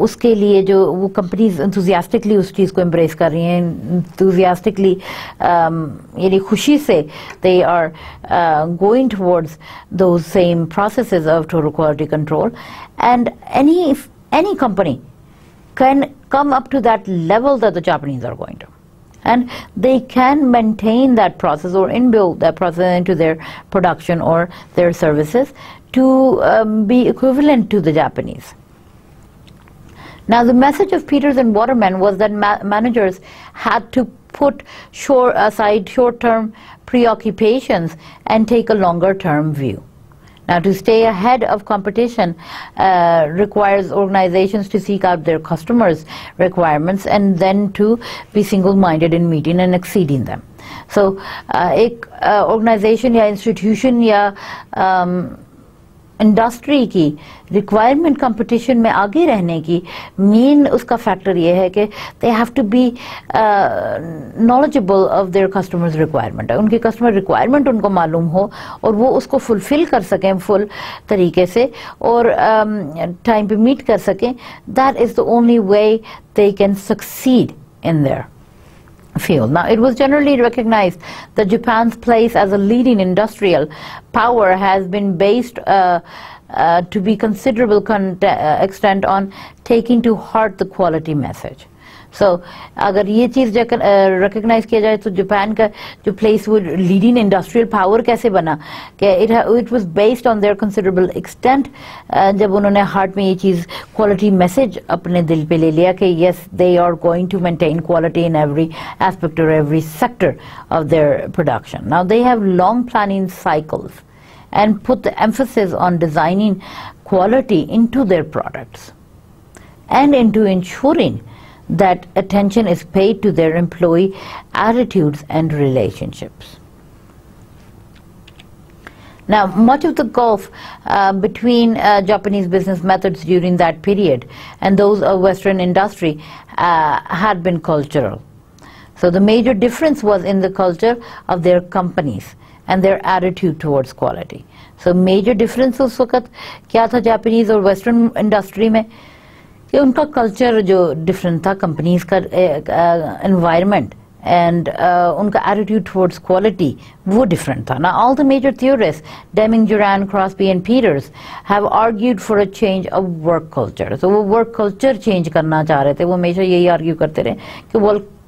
उसके लिए जो वो कंपनीज enthusiastically उस चीज़ को embrace कर रही हैं, enthusiastically यानी खुशी से they are going towards those same processes of total quality control, and any company can come up to that level that the Japanese are going to, and they can maintain that process or inbuild that process into their production or their services to be equivalent to the Japanese. Now the message of Peters and Waterman was that managers had to put aside short-term preoccupations and take a longer-term view. Now to stay ahead of competition requires organizations to seek out their customers' requirements and then to be single-minded in meeting and exceeding them. So एक organization या institution या industry की requirement competition में आगे रहने की main उसका factor ये है कि they have to be knowledgeable of their customers requirement. उनकी कस्टमर रिक्वायरमेंट उनको मालूम हो और वो उसको फुलफिल कर सकें फुल तरीके से और टाइम पे मीट कर सकें. That is the only way they can succeed in their field. Now it was generally recognized that Japan's place as a leading industrial power has been based to be considerable extent on taking to heart the quality message. So अगर ये चीज़ recognize किया जाए तो Japan का जो place वो leading industrial power कैसे बना कि it was based on their considerable extent. जब उन्होंने heart में ये चीज़ quality message अपने दिल पे ले लिया कि yes they are going to maintain quality in every aspect or every sector of their production. Now they have long planning cycles and put the emphasis on designing quality into their products and into ensuring that attention is paid to their employee attitudes and relationships. Now, much of the gulf between Japanese business methods during that period and those of Western industry had been cultural. So the major difference was in the culture of their companies and their attitude towards quality. So major difference उस वक्त क्या था Japanese और Western industry में कि उनका culture जो different था, कंपनीज का एनवायरनमेंट एंड उनका एटीट्यूड टुवर्ड्स क्वालिटी वो डिफरेंट था. ना all the major theorists Deming, Juran, Crosby and Peters have argued for a change of work culture. तो वो वर्क कल्चर चेंज करना चाह रहे थे. वो हमेशा यही आर्ग्यू करते रहे कि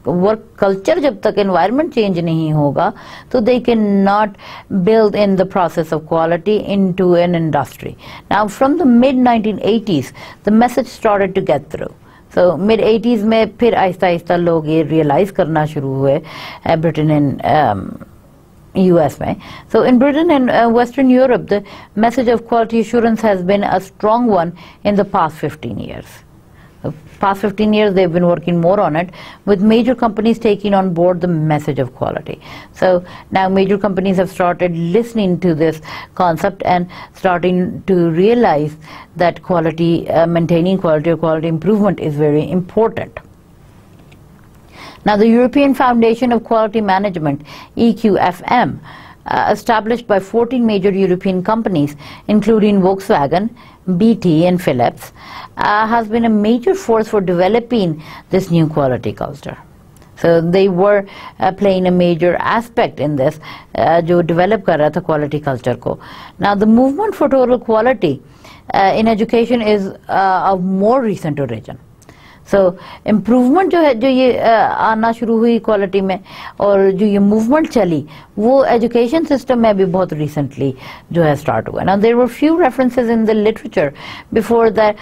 वर्क कल्चर जब तक एनवायरनमेंट चेंज नहीं होगा तो they can not build in the process of quality into an industry. Now from the mid 1980s the message started to get through. So mid 80s में फिर आहिस्ता आहिस्ता लोग ये रियलाइज करना शुरू हुए ब्रिटेन एंड US में. So in Britain and Western Europe the message of quality assurance has been a strong one in the past 15 years. Past 15 years they've been working more on it, with major companies taking on board the message of quality. So now major companies have started listening to this concept and starting to realize that maintaining quality or quality improvement is very important. Now, the European Foundation of Quality Management, EQFM, established by 14 major European companies, including Volkswagen, BT and Philips, has been a major force for developing this new quality culture. So they were playing a major aspect in this, जो develop कर रहा था quality culture को. Now, the movement for total quality in education is of more recent origin. So improvement जो है, जो ये आना शुरू हुई क्वालिटी में और जो ये मूवमेंट चली वो एजुकेशन सिस्टम में भी बहुत रिसेंटली जो है स्टार्ट हुआ. Now there were few references in the literature before the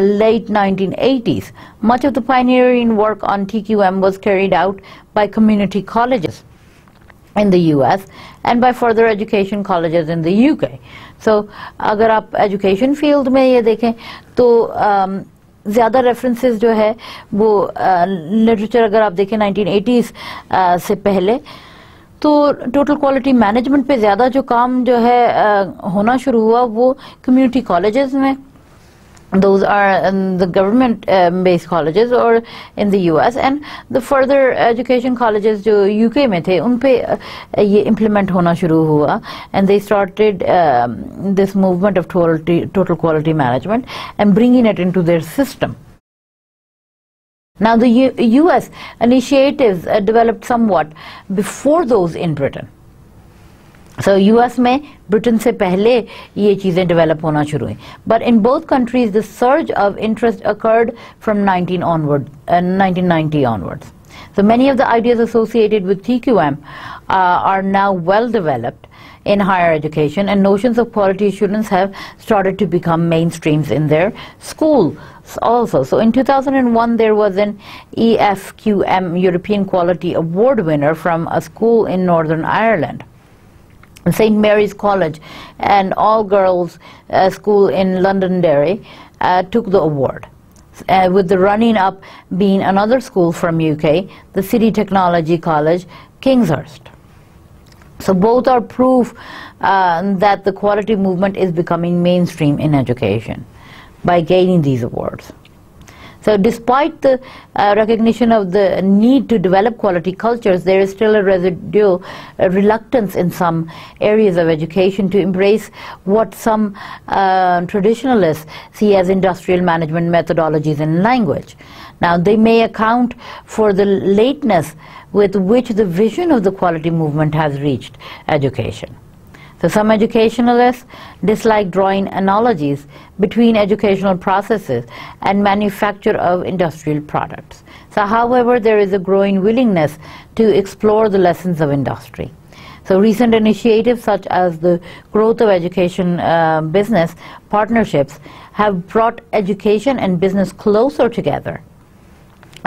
late 1980s. Much of the pioneering work on TQM was carried out by community colleges in the US and by further education colleges in the UK. So अगर आप education field में ये देखें तो ज़्यादा references जो है वो लिटरेचर अगर आप देखें 1980s से पहले तो टोटल क्वालिटी मैनेजमेंट पे ज़्यादा जो काम जो है होना शुरू हुआ वो कम्युनिटी कॉलेजेस में. Those are the government based colleges or in the US, and the further education colleges जो UK में थे उन पे ये implement होना शुरू हुआ, and they started this movement of total quality management and bringing it into their system. Now the US initiatives developed somewhat before those in Britain. So US में ब्रिटेन से पहले ये चीजें डेवलप होना शुरू हुई. But in both countries the surge of interest occurred from 1990 onwards. So many of the ideas associated with TQM are now well developed in higher education, and notions of quality assurance have started to become mainstreams in their schools also. So in 2001 there was an EFQM European Quality Award winner from a school in Northern Ireland. St. Mary's College, an all-girls school in Londonderry, took the award, with the running-up being another school from UK, the City Technology College, Kingshurst. So both are proof that the quality movement is becoming mainstream in education by gaining these awards. So despite the recognition of the need to develop quality cultures, there is still a residual reluctance in some areas of education to embrace what some traditionalists see as industrial management methodologies and language. Now they may account for the lateness with which the vision of the quality movement has reached education. So some educationalists dislike drawing analogies between educational processes and manufacture of industrial products. So however, there is a growing willingness to explore the lessons of industry. So recent initiatives such as the growth of education business partnerships have brought education and business closer together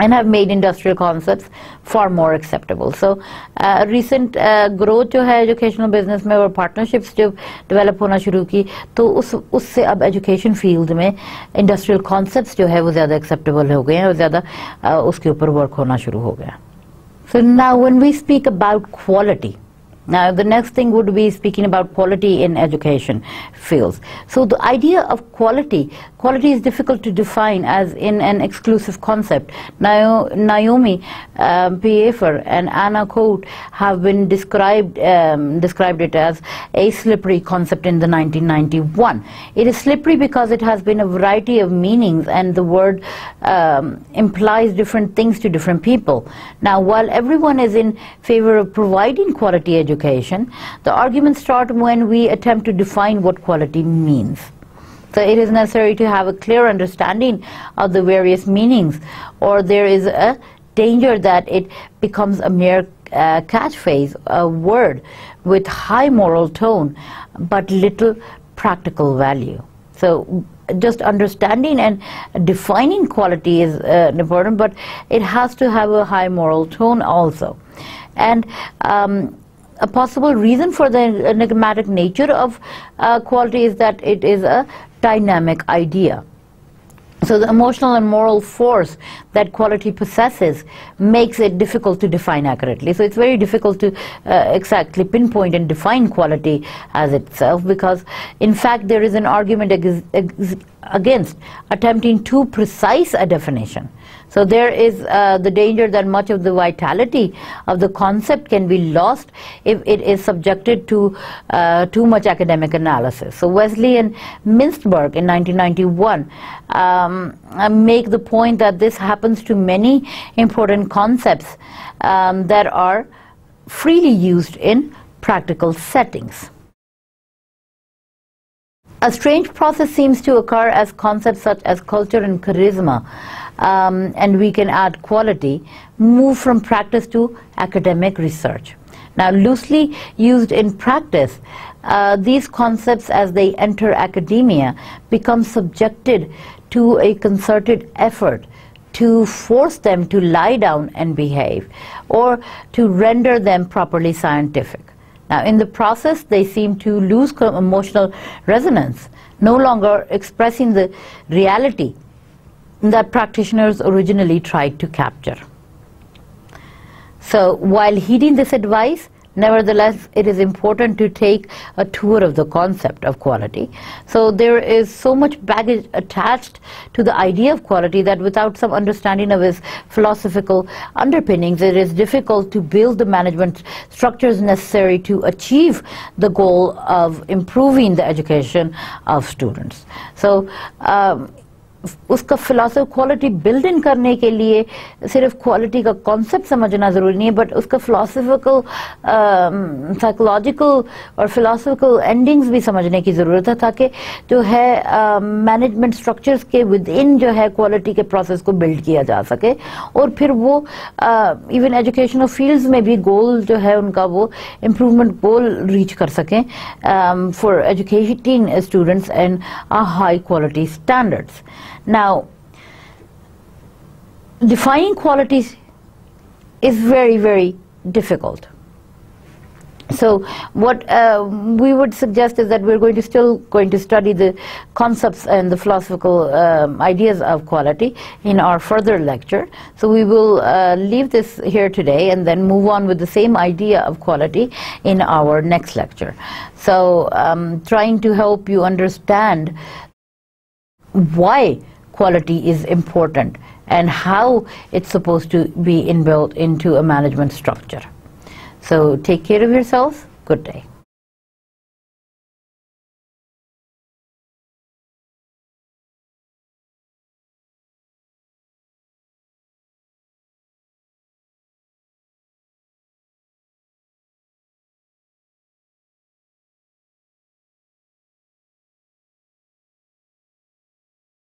and have made industrial concepts far more acceptable. So recent growth जो है educational business में और partnerships जो develop होना शुरू की तो उससे अब education field में industrial concepts जो है वो ज़्यादा acceptable हो गए हैं और ज़्यादा उसके ऊपर work होना शुरू हो गया. So now when we speak about quality, now the next thing would be speaking about quality in education fields. So the idea of quality is difficult to define as in an exclusive concept. Naomi Piefer and Anna Coate have been described it as a slippery concept in the 1991. It is slippery because it has been a variety of meanings, and the word implies different things to different people. Now while everyone is in favor of providing quality education, the arguments start when we attempt to define what quality means. So it is necessary to have a clear understanding of the various meanings, or there is a danger that it becomes a mere catchphrase, a word with high moral tone but little practical value. So just understanding and defining quality is important, but it has to have a high moral tone also. And a possible reason for the enigmatic nature of quality is that it is a dynamic idea. So the emotional and moral force that quality possesses makes it difficult to define accurately. So it's very difficult to exactly pinpoint and define quality as itself, because in fact there is an argument against attempting too precise a definition. So there is the danger that much of the vitality of the concept can be lost if it is subjected to too much academic analysis. So Wesley and Mintzberg in 1991 make the point that this happens to many important concepts that are freely used in practical settings. A strange process seems to occur as concepts such as culture and charisma, and we can add quality, move from practice to academic research. Now, loosely used in practice, these concepts, as they enter academia, become subjected to a concerted effort to force them to lie down and behave, or to render them properly scientific. Now, in the process, they seem to lose emotional resonance, no longer expressing the reality that practitioners originally tried to capture. So, while heeding this advice, nevertheless, it is important to take a tour of the concept of quality. So there is so much baggage attached to the idea of quality that without some understanding of its philosophical underpinnings, it is difficult to build the management structures necessary to achieve the goal of improving the education of students. So उसका philosophy quality build in करने के लिए सिर्फ quality का concept समझना ज़रूरी नहीं है, बट उसका फिलॉसफिकल साइकोलॉजिकल और फिलॉसफिकल एंडिंग्स भी समझने की ज़रूरत है, ताकि जो है मैनेजमेंट स्ट्रक्चर्स के विद इन जो है क्वालिटी के प्रोसेस को बिल्ड किया जा सके, और फिर वो इवन एजुकेशनल फील्ड्स में भी गोल जो है उनका वो इम्प्रूवमेंट गोल रीच कर सकें for educating students and a high quality standards. Now, defining qualities is very, very difficult. So what we would suggest is that we're still going to study the concepts and the philosophical ideas of quality in our further lecture. So we will leave this here today and then move on with the same idea of quality in our next lecture. So trying to help you understand why quality is important and how it's supposed to be inbuilt into a management structure. So take care of yourselves. Good day.